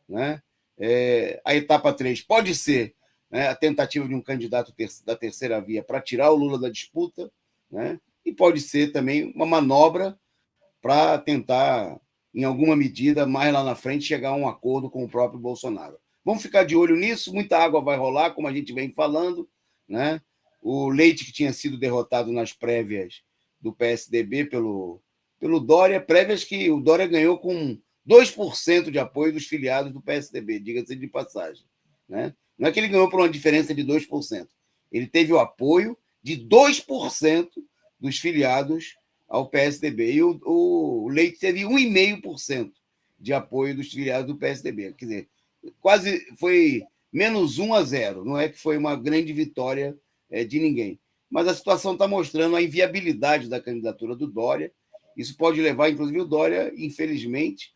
né? A etapa 3 pode ser, né, a tentativa de um candidato da terceira via para tirar o Lula da disputa, né? E pode ser também uma manobra para tentar, em alguma medida, mais lá na frente, chegar a um acordo com o próprio Bolsonaro. Vamos ficar de olho nisso, muita água vai rolar, como a gente vem falando, né? O Leite, que tinha sido derrotado nas prévias do PSDB pelo Dória, prévias que o Dória ganhou com 2% de apoio dos filiados do PSDB, diga-se de passagem, né? Não é que ele ganhou por uma diferença de 2%, ele teve o apoio de 2% dos filiados ao PSDB. E o Leite teve 1,5% de apoio dos filiados do PSDB. Quer dizer, quase foi menos 1-0. Não é que foi uma grande vitória de ninguém. Mas a situação está mostrando a inviabilidade da candidatura do Dória. Isso pode levar, inclusive, o Dória, infelizmente,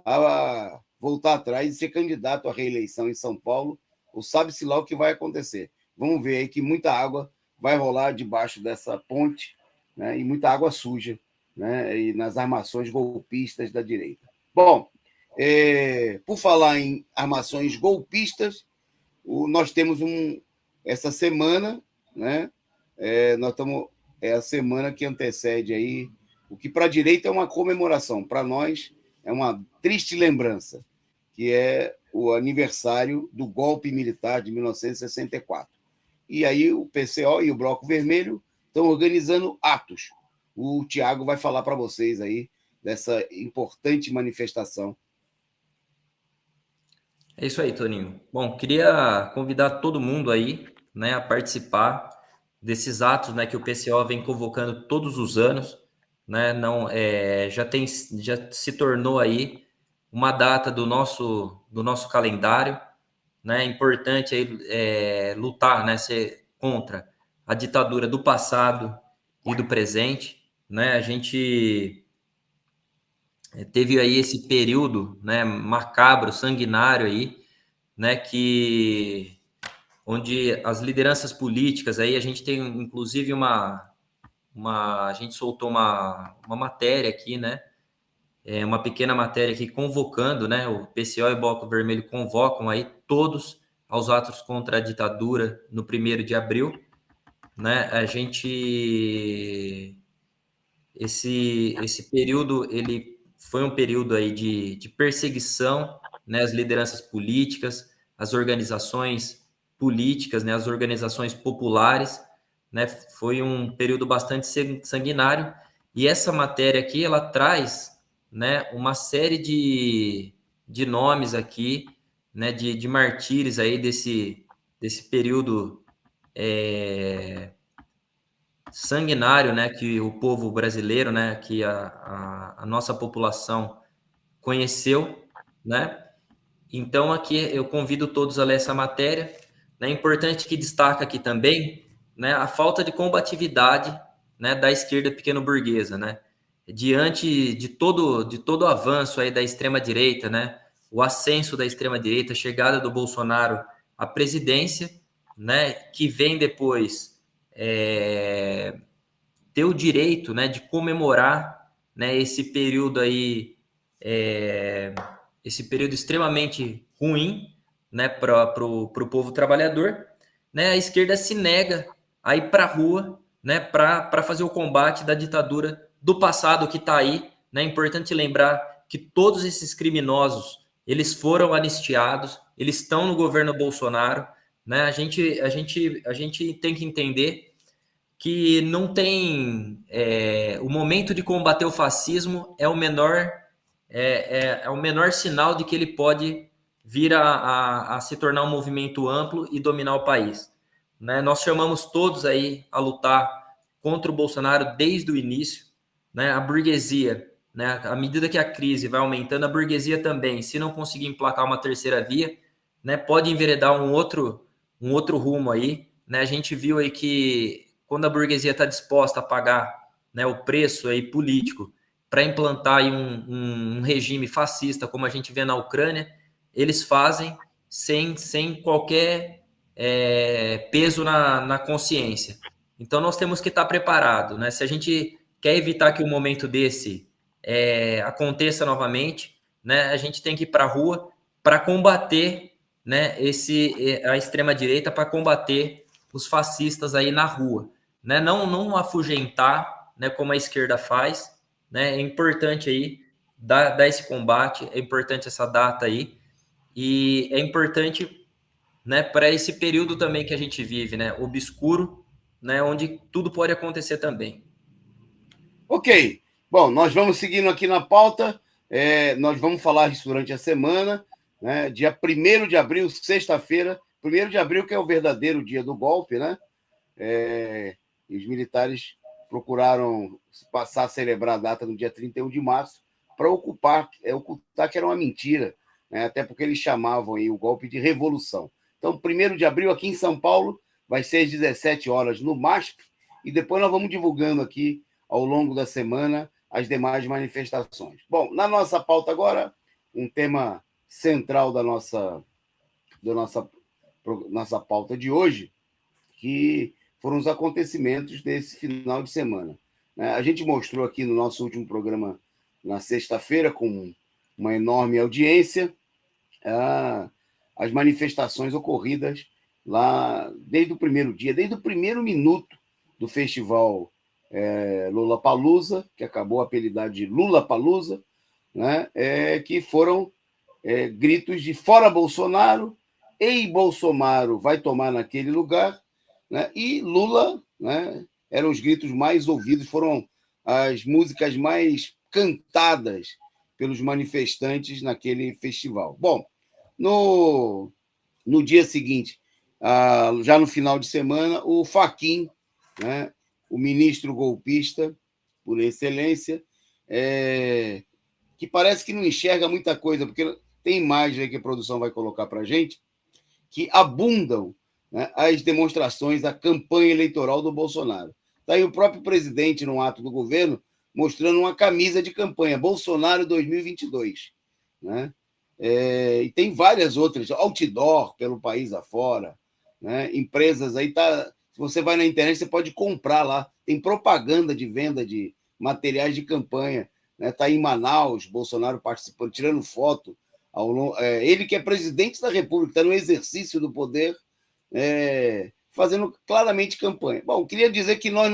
a voltar atrás e ser candidato à reeleição em São Paulo, ou sabe-se lá o que vai acontecer. Vamos ver aí que muita água vai rolar debaixo dessa ponte, né, e muita água suja, né, e nas armações golpistas da direita. Bom, por falar em armações golpistas, nós temos essa semana, né, nós estamos, a semana que antecede aí, o que para a direita é uma comemoração, para nós é uma triste lembrança, que é o aniversário do golpe militar de 1964. E aí o PCO e o Bloco Vermelho estão organizando atos. O Tiago vai falar para vocês aí dessa importante manifestação. É isso aí, Toninho. Bom, queria convidar todo mundo aí, né, a participar desses atos, né, que o PCO vem convocando todos os anos, né? Não, já se tornou aí uma data do nosso calendário, né? É importante aí, lutar, né, contra a ditadura do passado e do presente, né? A gente teve aí esse período, né, macabro, sanguinário aí, né, onde as lideranças políticas aí, a gente tem inclusive a gente soltou uma matéria aqui, né, uma pequena matéria aqui convocando, né, o PCO e o Bloco Vermelho convocam aí todos aos atos contra a ditadura no 1º de abril, né? Esse período ele foi um período aí de perseguição, né, às lideranças políticas, às organizações políticas, né, às organizações populares, né? Foi um período bastante sanguinário, e essa matéria aqui ela traz, né, uma série de nomes aqui, né, de martírios aí desse período sanguinário, né, que o povo brasileiro, né, que a nossa população conheceu, né? Então aqui eu convido todos a ler essa matéria. É importante que destaca aqui também, né, a falta de combatividade, né, da esquerda pequeno-burguesa, né? Diante de todo o avanço aí da extrema-direita, né? O ascenso da extrema-direita, a chegada do Bolsonaro à presidência, né? Que vem depois ter o direito, né, de comemorar, né, esse período aí, esse período extremamente ruim, né, para o povo trabalhador, né? A esquerda se nega a ir para a rua, né, para fazer o combate da ditadura do passado que está aí, né? É importante lembrar que todos esses criminosos eles foram anistiados, eles estão no governo Bolsonaro, né? A gente tem que entender que não tem o momento de combater o fascismo é o menor sinal de que ele pode vir a se tornar um movimento amplo e dominar o país, né? Nós chamamos todos aí a lutar contra o Bolsonaro desde o início, né? A burguesia, né? À medida que a crise vai aumentando, a burguesia também, se não conseguir emplacar uma terceira via, né, pode enveredar um outro rumo aí, né? A gente viu aí que quando a burguesia está disposta a pagar, né, o preço aí político para implantar aí um regime fascista, como a gente vê na Ucrânia, eles fazem sem qualquer peso na consciência. Então, nós temos que estar preparados, né? Se a gente quer evitar que um momento desse aconteça novamente, né, a gente tem que ir para a rua para combater, né, a extrema-direita, para combater os fascistas aí na rua, né? Não afugentar, né, como a esquerda faz, né? É importante aí dar esse combate, é importante essa data aí, e é importante, né, para esse período também que a gente vive, né, obscuro, né, onde tudo pode acontecer também. Ok. Bom, nós vamos seguindo aqui na pauta. Nós vamos falar isso durante a semana, né? Dia 1º de abril, sexta-feira. 1º de abril, que é o verdadeiro dia do golpe, né? Os militares procuraram passar a celebrar a data no dia 31 de março para ocultar que era uma mentira, né? Até porque eles chamavam aí o golpe de revolução. Então, 1º de abril, aqui em São Paulo, vai ser às 17 horas no MASP, e depois nós vamos divulgando aqui ao longo da semana as demais manifestações. Bom, na nossa pauta agora, um tema central da nossa pauta de hoje, que foram os acontecimentos desse final de semana. A gente mostrou aqui no nosso último programa, na sexta-feira, com uma enorme audiência, as manifestações ocorridas lá desde o primeiro dia, desde o primeiro minuto do festival Lollapalooza, que acabou apelidado de Lulapalooza, né? Que foram gritos de fora Bolsonaro, ei Bolsonaro vai tomar naquele lugar, né? E Lula, né? Eram os gritos mais ouvidos, foram as músicas mais cantadas pelos manifestantes naquele festival. Bom, no dia seguinte, já no final de semana, o Fachin, né? O ministro golpista, por excelência, que parece que não enxerga muita coisa, porque tem imagem aí que a produção vai colocar para a gente, que abundam, né, as demonstrações, a campanha eleitoral do Bolsonaro. Está aí o próprio presidente, num ato do governo, mostrando uma camisa de campanha, Bolsonaro 2022. Né? E tem várias outras, outdoor pelo país afora, né? Empresas aí, se você vai na internet, você pode comprar lá, tem propaganda de venda de materiais de campanha. Está, né? Em Manaus, Bolsonaro participando, tirando foto Ele que é presidente da República, está no exercício do poder, fazendo claramente campanha. Bom, queria dizer que nós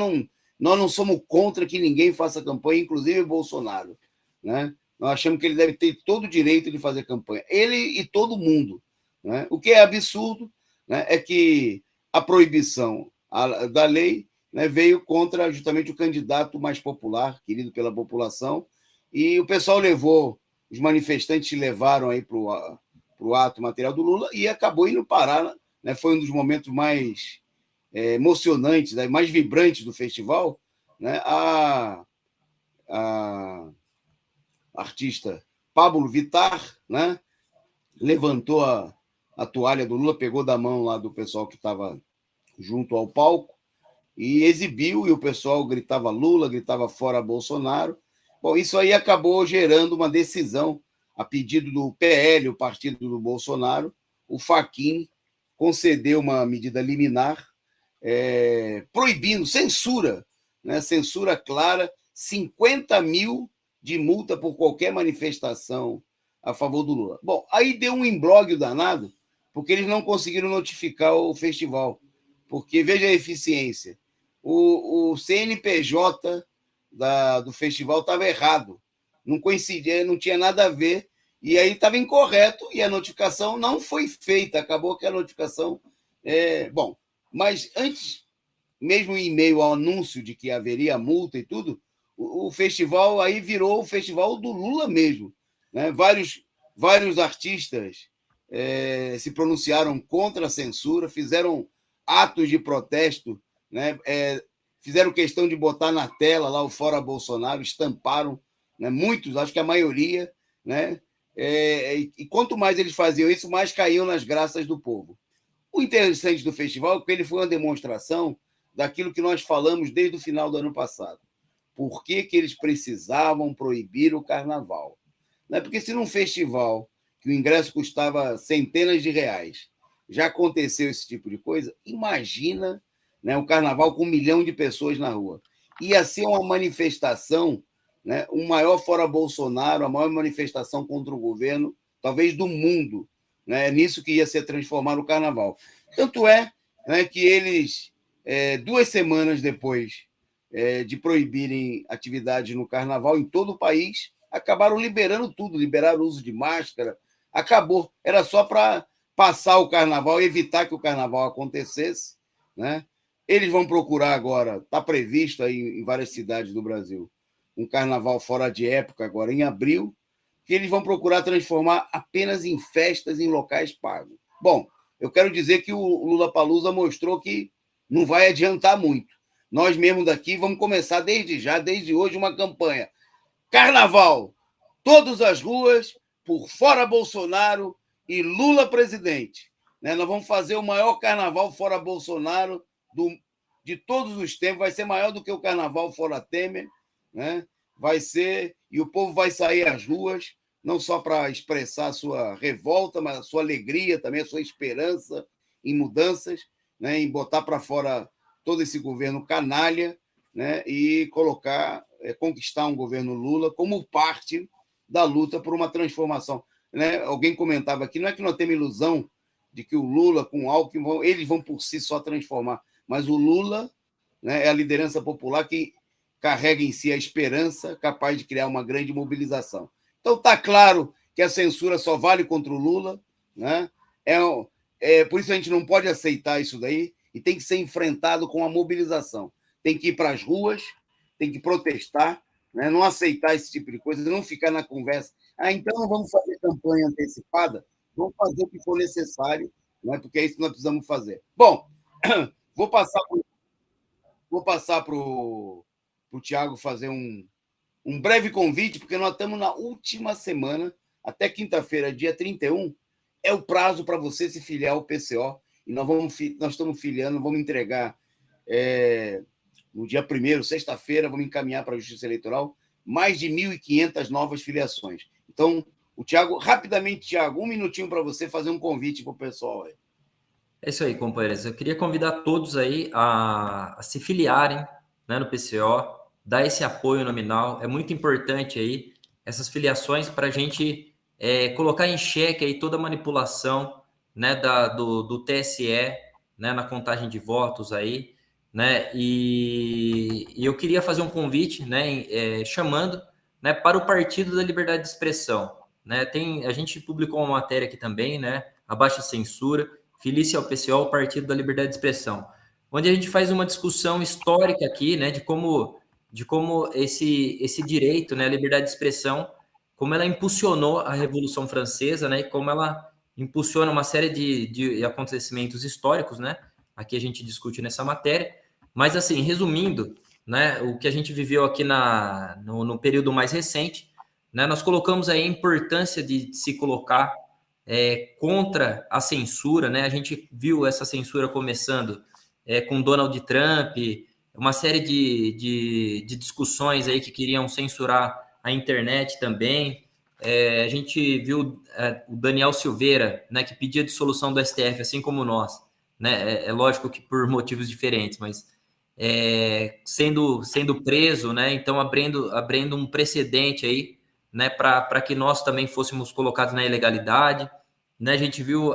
não somos contra que ninguém faça campanha, inclusive o Bolsonaro, né? Nós achamos que ele deve ter todo o direito de fazer campanha, ele e todo mundo, né? O que é absurdo, né, é que a proibição da lei, né, veio contra justamente o candidato mais popular, querido pela população, e o pessoal os manifestantes levaram aí para o ato material do Lula e acabou indo parar, né? Foi um dos momentos mais emocionantes, né, mais vibrantes do festival, né? A artista Pablo Vittar, né, levantou a toalha do Lula, pegou da mão lá do pessoal que estava junto ao palco e exibiu, e o pessoal gritava Lula, gritava fora Bolsonaro. Bom, isso aí acabou gerando uma decisão a pedido do PL, o partido do Bolsonaro. O Fachin concedeu uma medida liminar proibindo, censura, né, censura clara, 50 mil de multa por qualquer manifestação a favor do Lula. Bom, aí deu um imbróglio danado, porque eles não conseguiram notificar o festival. Porque, veja a eficiência, o CNPJ do festival estava errado, não coincidia, não tinha nada a ver, e aí estava incorreto, e a notificação não foi feita, acabou que a notificação... Bom, mas antes, mesmo em meio ao anúncio de que haveria multa e tudo, o festival aí virou o festival do Lula mesmo, né? Vários artistas se pronunciaram contra a censura, fizeram atos de protesto, né? Fizeram questão de botar na tela lá o Fora Bolsonaro, estamparam, né? Muitos, acho que a maioria, né? E quanto mais eles faziam isso, mais caíam nas graças do povo. O interessante do festival é que ele foi uma demonstração daquilo que nós falamos desde o final do ano passado. Por que eles precisavam proibir o carnaval? Não é porque se num festival que o ingresso custava centenas de reais já aconteceu esse tipo de coisa, imagina, né, um carnaval com 1 milhão de pessoas na rua. Ia ser uma manifestação, né, o maior fora Bolsonaro, a maior manifestação contra o governo, talvez do mundo, né, nisso que ia ser transformado o carnaval. Tanto é, né, que eles, 2 semanas depois de proibirem atividades no carnaval em todo o país, acabaram liberando tudo, liberaram o uso de máscara, acabou. Era só para passar o carnaval, evitar que o carnaval acontecesse, né? Eles vão procurar agora, está previsto aí em várias cidades do Brasil, um carnaval fora de época agora, em abril, que eles vão procurar transformar apenas em festas em locais pagos. Bom, eu quero dizer que o Lollapalooza mostrou que não vai adiantar muito. Nós mesmos daqui vamos começar desde hoje, uma campanha. Carnaval, todas as ruas, por fora Bolsonaro e Lula presidente. Né? Nós vamos fazer o maior carnaval fora Bolsonaro de todos os tempos, vai ser maior do que o carnaval fora Temer, né? Vai ser, e o povo vai sair às ruas, não só para expressar a sua revolta, mas a sua alegria também, a sua esperança em mudanças, né? Em botar para fora todo esse governo canalha, né? E conquistar um governo Lula como parte da luta por uma transformação. Né? Alguém comentava aqui, não é que nós temos ilusão de que o Lula com o Alckmin, eles vão por si só transformar, mas o Lula, né, é a liderança popular que carrega em si a esperança capaz de criar uma grande mobilização. Então está claro que a censura só vale contra o Lula, né? Por isso a gente não pode aceitar isso daí e tem que ser enfrentado com a mobilização. Tem que ir para as ruas, tem que protestar, né? Não aceitar esse tipo de coisa, não ficar na conversa. Então não vamos fazer campanha antecipada, vamos fazer o que for necessário, né? Porque é isso que nós precisamos fazer. Bom, vou passar para o Tiago fazer um breve convite, porque nós estamos na última semana, até quinta-feira, dia 31, é o prazo para você se filiar ao PCO, e nós estamos filiando, vamos entregar no dia 1º, sexta-feira, vamos encaminhar para a Justiça Eleitoral mais de 1.500 novas filiações. Então, o Tiago, rapidamente, Tiago, 1 minutinho para você fazer um convite para o pessoal aí. É isso aí, companheiros. Eu queria convidar todos aí a se filiarem, né, no PCO, dar esse apoio nominal. É muito importante aí essas filiações para a gente colocar em xeque aí toda a manipulação, né, do TSE, né, na contagem de votos aí, né, e eu queria fazer um convite, né, chamando, né, para o Partido da Liberdade de Expressão, né, a gente publicou uma matéria aqui também, né, Abaixa a Censura, Filícia ao PCO, o Partido da Liberdade de Expressão, onde a gente faz uma discussão histórica aqui, né, de como esse direito, né, a liberdade de expressão, como ela impulsionou a Revolução Francesa, né, e como ela impulsiona uma série de acontecimentos históricos, né, aqui a gente discute nessa matéria, mas assim, resumindo, né, o que a gente viveu aqui no período mais recente, né, nós colocamos aí a importância de se colocar contra a censura, né, a gente viu essa censura começando com Donald Trump, uma série de discussões aí que queriam censurar a internet também. A gente viu o Daniel Silveira, né, que pedia dissolução do STF, assim como nós. Né? É lógico que por motivos diferentes, mas sendo preso, né? Então abrindo um precedente aí, né, para que nós também fôssemos colocados na ilegalidade. Né? A gente viu,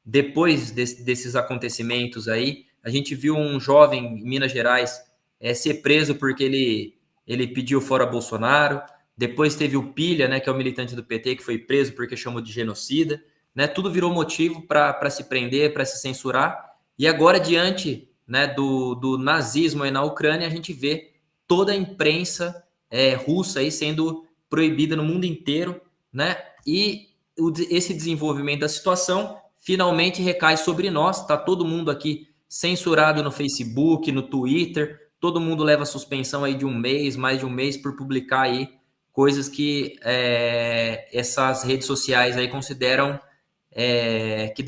depois desses acontecimentos aí, a gente viu um jovem em Minas Gerais ser preso porque ele pediu fora Bolsonaro. Depois teve o Pilha, né, que é o militante do PT, que foi preso porque chamou de genocida. Né? Tudo virou motivo para se prender, para se censurar. E agora, diante, né, do nazismo aí na Ucrânia, a gente vê toda a imprensa russa aí sendo proibida no mundo inteiro. Né? E esse desenvolvimento da situação finalmente recai sobre nós. Está todo mundo aqui censurado no Facebook, no Twitter, todo mundo leva suspensão aí de um mês, mais de um mês, por publicar aí coisas que essas redes sociais aí consideram que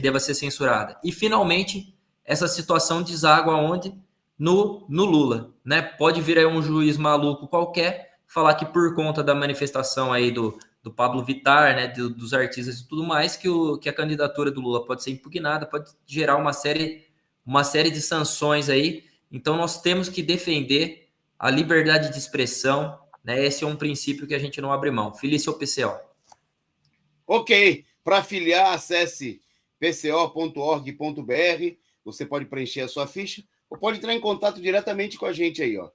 deva ser censurada. E finalmente essa situação deságua onde? No Lula, né? Pode vir aí um juiz maluco qualquer falar que por conta da manifestação aí do Pablo Vittar, né, dos artistas e tudo mais, que a candidatura do Lula pode ser impugnada, pode gerar uma série de sanções aí. Então nós temos que defender a liberdade de expressão, né? Esse é um princípio que a gente não abre mão. Felício PCO. Ok, para afiliar, acesse pco.org.br, você pode preencher a sua ficha, ou pode entrar em contato diretamente com a gente aí, ó.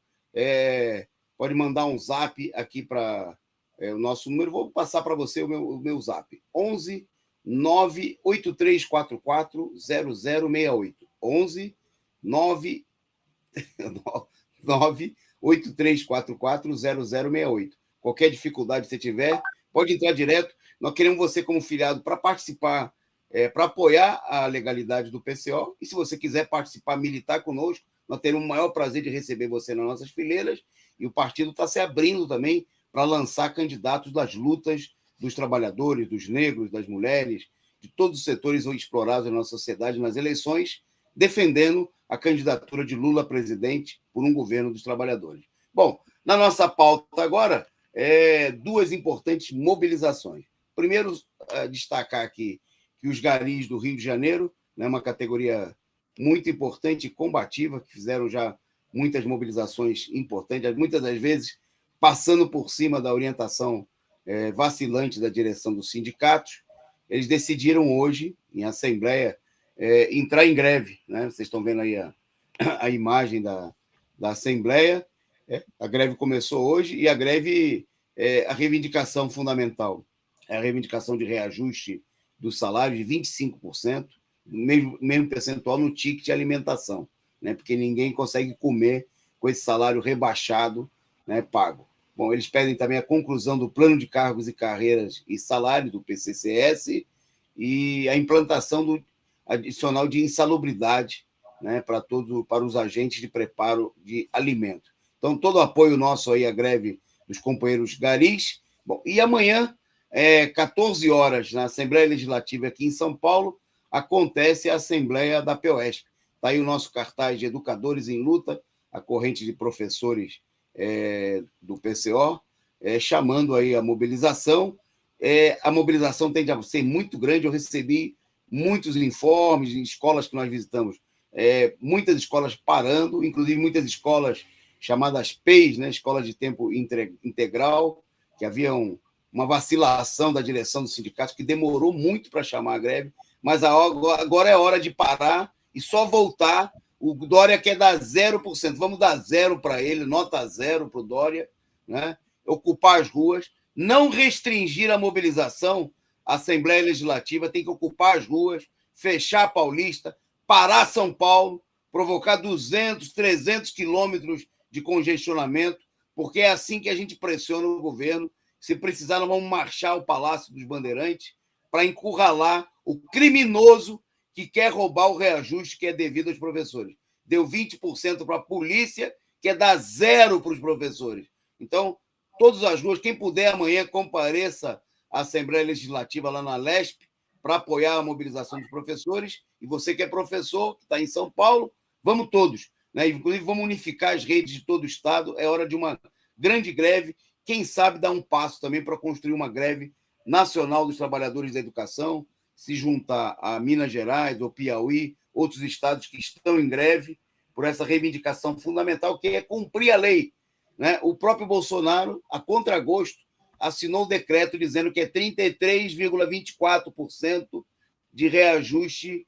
Pode mandar um zap aqui para o nosso número. Vou passar para você o meu zap. 11 98344 0068. 11 98344 0068. Qualquer dificuldade que você tiver, pode entrar direto. Nós queremos você como filiado para participar, para apoiar a legalidade do PCO. E se você quiser participar, militar conosco, nós teremos o maior prazer de receber você nas nossas fileiras. E o partido está se abrindo também para lançar candidatos das lutas dos trabalhadores, dos negros, das mulheres, de todos os setores explorados na nossa sociedade nas eleições, defendendo a candidatura de Lula presidente por um governo dos trabalhadores. Bom, na nossa pauta agora, duas importantes mobilizações. Primeiro, destacar aqui que os garis do Rio de Janeiro, né, uma categoria muito importante e combativa, que fizeram já muitas mobilizações importantes, muitas das vezes passando por cima da orientação vacilante da direção dos sindicatos, eles decidiram hoje, em assembleia, entrar em greve. Né? Vocês estão vendo aí a imagem da assembleia. A greve começou hoje e a greve a reivindicação fundamental é a reivindicação de reajuste do salário de 25%, mesmo percentual no ticket de alimentação, né? Porque ninguém consegue comer com esse salário rebaixado, né, pago. Bom, eles pedem também a conclusão do plano de cargos e carreiras e salário do PCCS e a implantação do adicional de insalubridade, né, para os agentes de preparo de alimento. Então, todo o apoio nosso aí à greve dos companheiros garis. Bom, e amanhã, 14 horas, na Assembleia Legislativa aqui em São Paulo, acontece a Assembleia da POESP. Está aí o nosso cartaz de Educadores em Luta, a corrente de professores do PCO, chamando aí a mobilização. A mobilização tende a ser muito grande. Eu recebi muitos informes de escolas que nós visitamos, muitas escolas parando, inclusive muitas escolas chamadas PEIs, né, escolas de tempo integral, que haviam uma vacilação da direção do sindicato, que demorou muito para chamar a greve, mas agora é hora de parar e só voltar. O Dória quer dar 0%, vamos dar 0 para ele, nota 0 para o Dória, né? Ocupar as ruas, não restringir a mobilização. A Assembleia Legislativa tem que ocupar as ruas, fechar a Paulista, parar São Paulo, provocar 200, 300 quilômetros de congestionamento, porque é assim que a gente pressiona o governo. Se precisar, nós vamos marchar ao Palácio dos Bandeirantes para encurralar o criminoso que quer roubar o reajuste que é devido aos professores. Deu 20% para a polícia, quer dar 0 para os professores. Então, todas as ruas, quem puder amanhã, compareça à Assembleia Legislativa lá na Lesp para apoiar a mobilização dos professores. E você que é professor, que está em São Paulo, vamos todos, né? Inclusive, vamos unificar as redes de todo o Estado. É hora de uma grande greve. Quem sabe dar um passo também para construir uma greve nacional dos trabalhadores da educação, se juntar a Minas Gerais ou Piauí, outros estados que estão em greve por essa reivindicação fundamental, que é cumprir a lei, né? O próprio Bolsonaro, a contragosto, assinou o decreto dizendo que é 33,24% de reajuste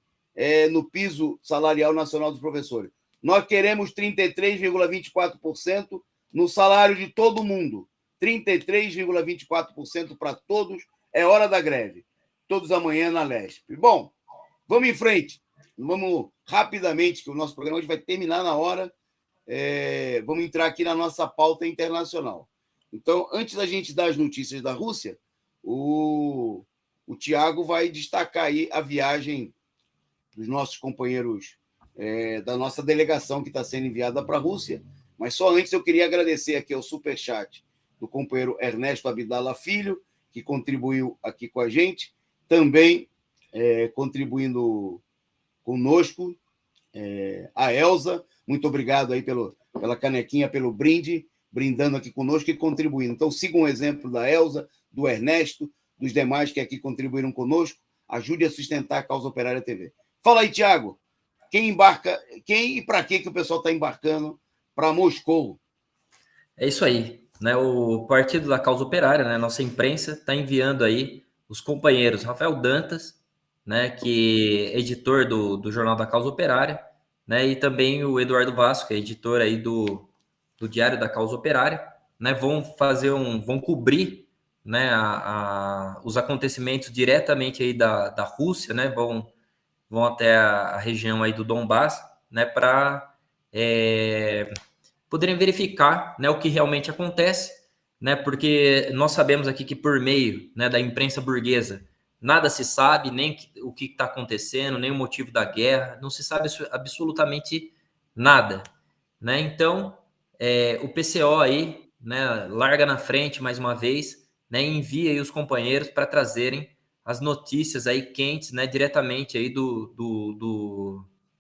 no piso salarial nacional dos professores. Nós queremos 33,24% no salário de todo mundo. 33,24% para todos. É hora da greve. Todos amanhã na Lesp. Bom, vamos em frente. Vamos rapidamente, que o nosso programa hoje vai terminar na hora. Vamos entrar aqui na nossa pauta internacional. Então, antes da gente dar as notícias da Rússia, o Tiago vai destacar aí a viagem dos nossos companheiros da nossa delegação que está sendo enviada para a Rússia. Mas só antes eu queria agradecer aqui ao superchat do companheiro Ernesto Abdala Filho, que contribuiu aqui com a gente, também contribuindo conosco, a Elza, muito obrigado aí pela canequinha, pelo brinde, brindando aqui conosco e contribuindo. Então, sigam o exemplo da Elza, do Ernesto, dos demais que aqui contribuíram conosco. Ajude a sustentar a Causa Operária TV. Fala aí, Tiago, quem embarca, quem e para que o pessoal está embarcando para Moscou? É isso aí, né? O Partido da Causa Operária, né? Nossa imprensa está enviando aí os companheiros Rafael Dantas, né? Que é editor do Jornal da Causa Operária, né? E também o Eduardo Vasco, que é editor aí do Diário da Causa Operária, né? Vão cobrir, né? Os acontecimentos diretamente aí da Rússia, né? Vão até a região aí do Donbass, né? Para poderem verificar, né, o que realmente acontece, né, porque nós sabemos aqui que por meio, né, da imprensa burguesa nada se sabe, nem o que está acontecendo, nem o motivo da guerra, não se sabe absolutamente nada, né? Então o PCO aí, né, larga na frente mais uma vez, né, envia aí os companheiros para trazerem as notícias aí quentes, né, diretamente aí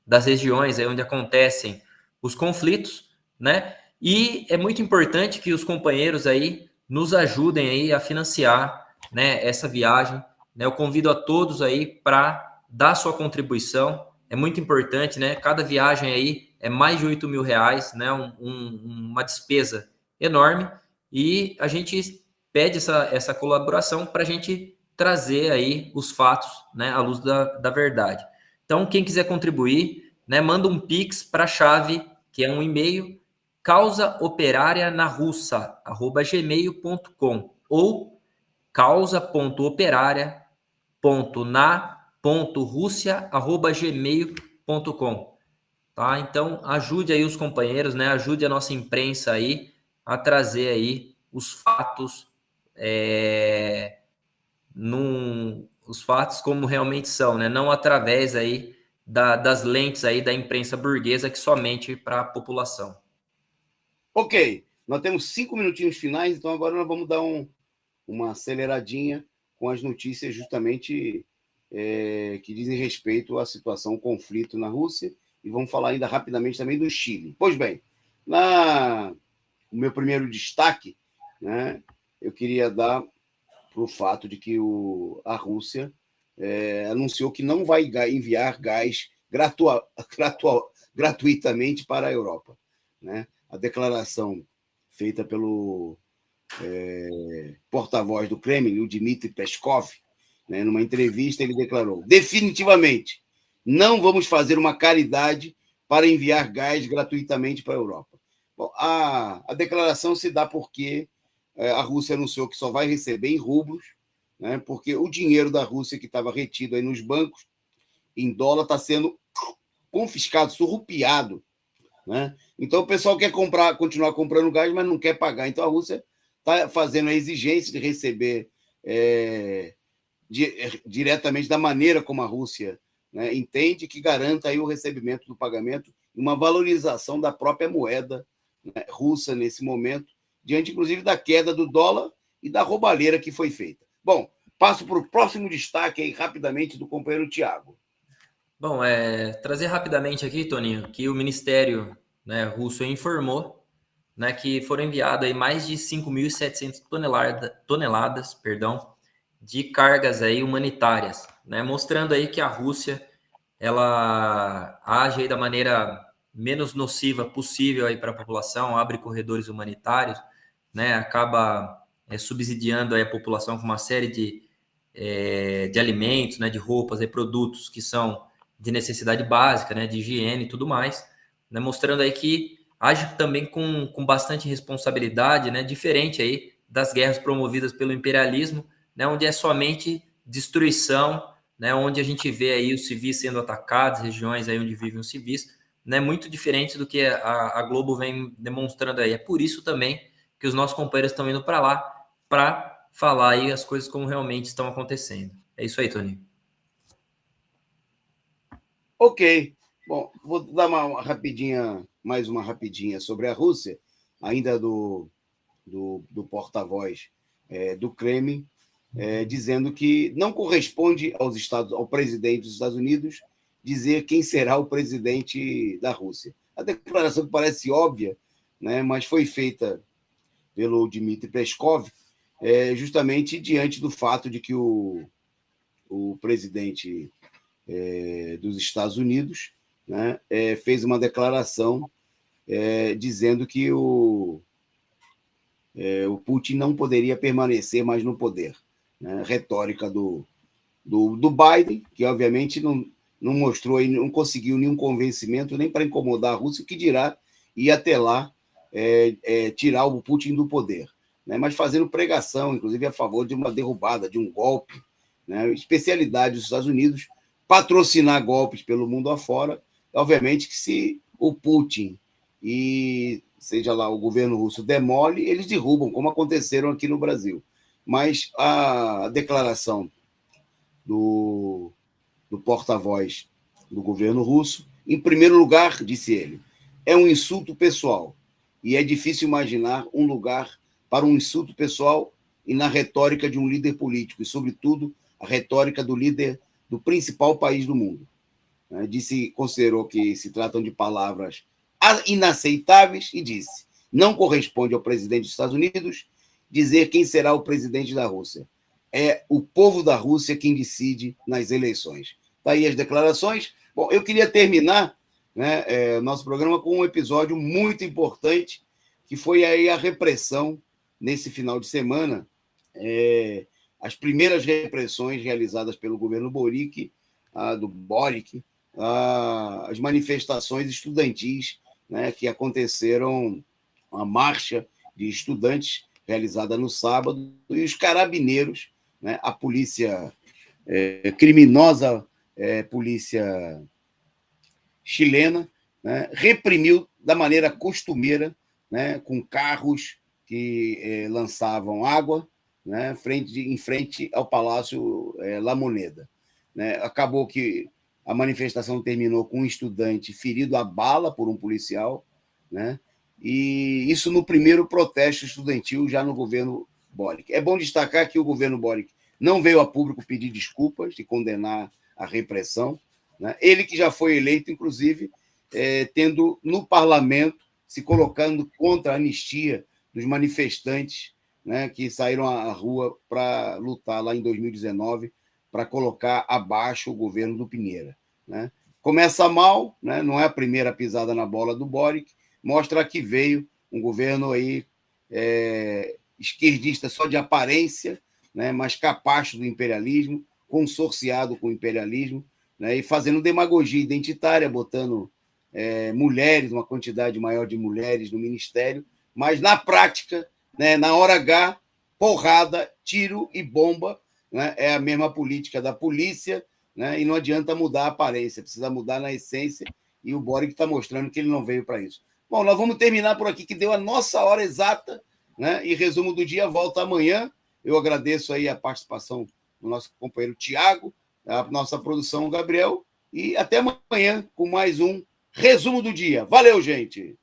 das regiões aí onde acontecem os conflitos, né? E é muito importante que os companheiros aí nos ajudem aí a financiar, né, essa viagem, né? Eu convido a todos aí para dar sua contribuição. É muito importante, né? Cada viagem aí é mais de R$8.000, né? Uma despesa enorme, e a gente pede essa colaboração para a gente trazer aí os fatos, né, à luz da verdade. Então, quem quiser contribuir, né, manda um Pix para a chave, que é um e-mail, causaoperarianarussa@gmail.com ou causa.operária.na.russia@gmail.com, tá? Então, ajude aí os companheiros, né? Ajude a nossa imprensa aí a trazer aí os fatos, os fatos como realmente são, né? Não através aí das lentes aí da imprensa burguesa, que somente para a população. Ok, nós temos 5 minutinhos finais, então agora nós vamos dar uma aceleradinha com as notícias justamente que dizem respeito à situação, ao conflito na Rússia, e vamos falar ainda rapidamente também do Chile. Pois bem, o meu primeiro destaque, né, eu queria dar para o fato de que a Rússia anunciou que não vai enviar gás gratuitamente para a Europa, né? A declaração feita pelo porta-voz do Kremlin, o Dmitry Peskov, né, numa entrevista, ele declarou: definitivamente, não vamos fazer uma caridade para enviar gás gratuitamente para a Europa. Bom, a declaração se dá porque a Rússia anunciou que só vai receber em rublos, né, porque o dinheiro da Rússia que estava retido aí nos bancos, em dólar, está sendo confiscado, surrupiado, né? Então o pessoal quer continuar comprando gás, mas não quer pagar. Então a Rússia está fazendo a exigência de receber diretamente da maneira como a Rússia, né, entende, que garanta aí o recebimento do pagamento e uma valorização da própria moeda, né, russa nesse momento, diante inclusive da queda do dólar e da roubalheira que foi feita. Bom, passo para o próximo destaque aí rapidamente do companheiro Tiago. Bom, trazer rapidamente aqui, Toninho, que o Ministério, né, russo informou, né, que foram enviadas aí mais de 5.700 toneladas, de cargas aí humanitárias, né, mostrando aí que a Rússia ela age aí da maneira menos nociva possível aí para a população, abre corredores humanitários, né, acaba subsidiando aí a população com uma série de alimentos, né, de roupas e produtos que são de necessidade básica, né, de higiene e tudo mais, né, mostrando aí que age também com bastante responsabilidade, né, diferente aí das guerras promovidas pelo imperialismo, né, onde é somente destruição, né, onde a gente vê aí os civis sendo atacados, regiões aí onde vivem os civis, né, muito diferente do que a Globo vem demonstrando aí. É por isso também que os nossos companheiros estão indo para lá para falar aí as coisas como realmente estão acontecendo. É isso aí, Tony. Ok. Bom, vou dar mais uma rapidinha sobre a Rússia, ainda do porta-voz do Kremlin, dizendo que não corresponde ao presidente dos Estados Unidos dizer quem será o presidente da Rússia. A declaração parece óbvia, né, mas foi feita pelo Dmitry Peskov, justamente diante do fato de que o presidente dos Estados Unidos, né, fez uma declaração dizendo que o Putin não poderia permanecer mais no poder. Né? Retórica do Biden, que obviamente não mostrou, não conseguiu nenhum convencimento nem para incomodar a Rússia, que dirá ir até lá tirar o Putin do poder. Né? Mas fazendo pregação, inclusive a favor de uma derrubada, de um golpe. Né? Especialidade dos Estados Unidos, patrocinar golpes pelo mundo afora. Obviamente que se o Putin e seja lá o governo russo demole, eles derrubam, como aconteceram aqui no Brasil. Mas a declaração do porta-voz do governo russo, em primeiro lugar, disse ele, é um insulto pessoal. E é difícil imaginar um lugar para um insulto pessoal e na retórica de um líder político, e, sobretudo, a retórica do líder do principal país do mundo. Considerou que se tratam de palavras inaceitáveis e disse: não corresponde ao presidente dos Estados Unidos dizer quem será o presidente da Rússia. É o povo da Rússia quem decide nas eleições. Está aí as declarações. Bom, eu queria terminar, né, nosso programa com um episódio muito importante, que foi aí a repressão nesse final de semana, as primeiras repressões realizadas pelo governo Boric, as manifestações estudantis, né, que aconteceram, uma marcha de estudantes realizada no sábado, e os carabineiros, né, a polícia criminosa, polícia chilena, né, reprimiu da maneira costumeira, né, com carros que lançavam água, né, em frente ao Palácio La Moneda. Né? Acabou que a manifestação terminou com um estudante ferido a bala por um policial, né? E isso no primeiro protesto estudantil já no governo Boric. É bom destacar que o governo Boric não veio a público pedir desculpas e condenar a repressão, né? Ele que já foi eleito, inclusive, tendo no parlamento se colocando contra a anistia dos manifestantes, né, que saíram à rua para lutar lá em 2019 para colocar abaixo o governo do Pinheira. Né? Começa mal, né? Não é a primeira pisada na bola do Boric, mostra que veio um governo aí esquerdista só de aparência, né, mas capacho do imperialismo, consorciado com o imperialismo, né, e fazendo demagogia identitária, botando mulheres, uma quantidade maior de mulheres no ministério, mas na prática, né, na hora H, porrada, tiro e bomba, né, é a mesma política da polícia, né, e não adianta mudar a aparência, precisa mudar na essência, e o Boric está mostrando que ele não veio para isso. Bom, nós vamos terminar por aqui, que deu a nossa hora exata, né, e resumo do dia volta amanhã. Eu agradeço aí a participação do nosso companheiro Tiago, a nossa produção Gabriel, e até amanhã com mais um resumo do dia. Valeu, gente!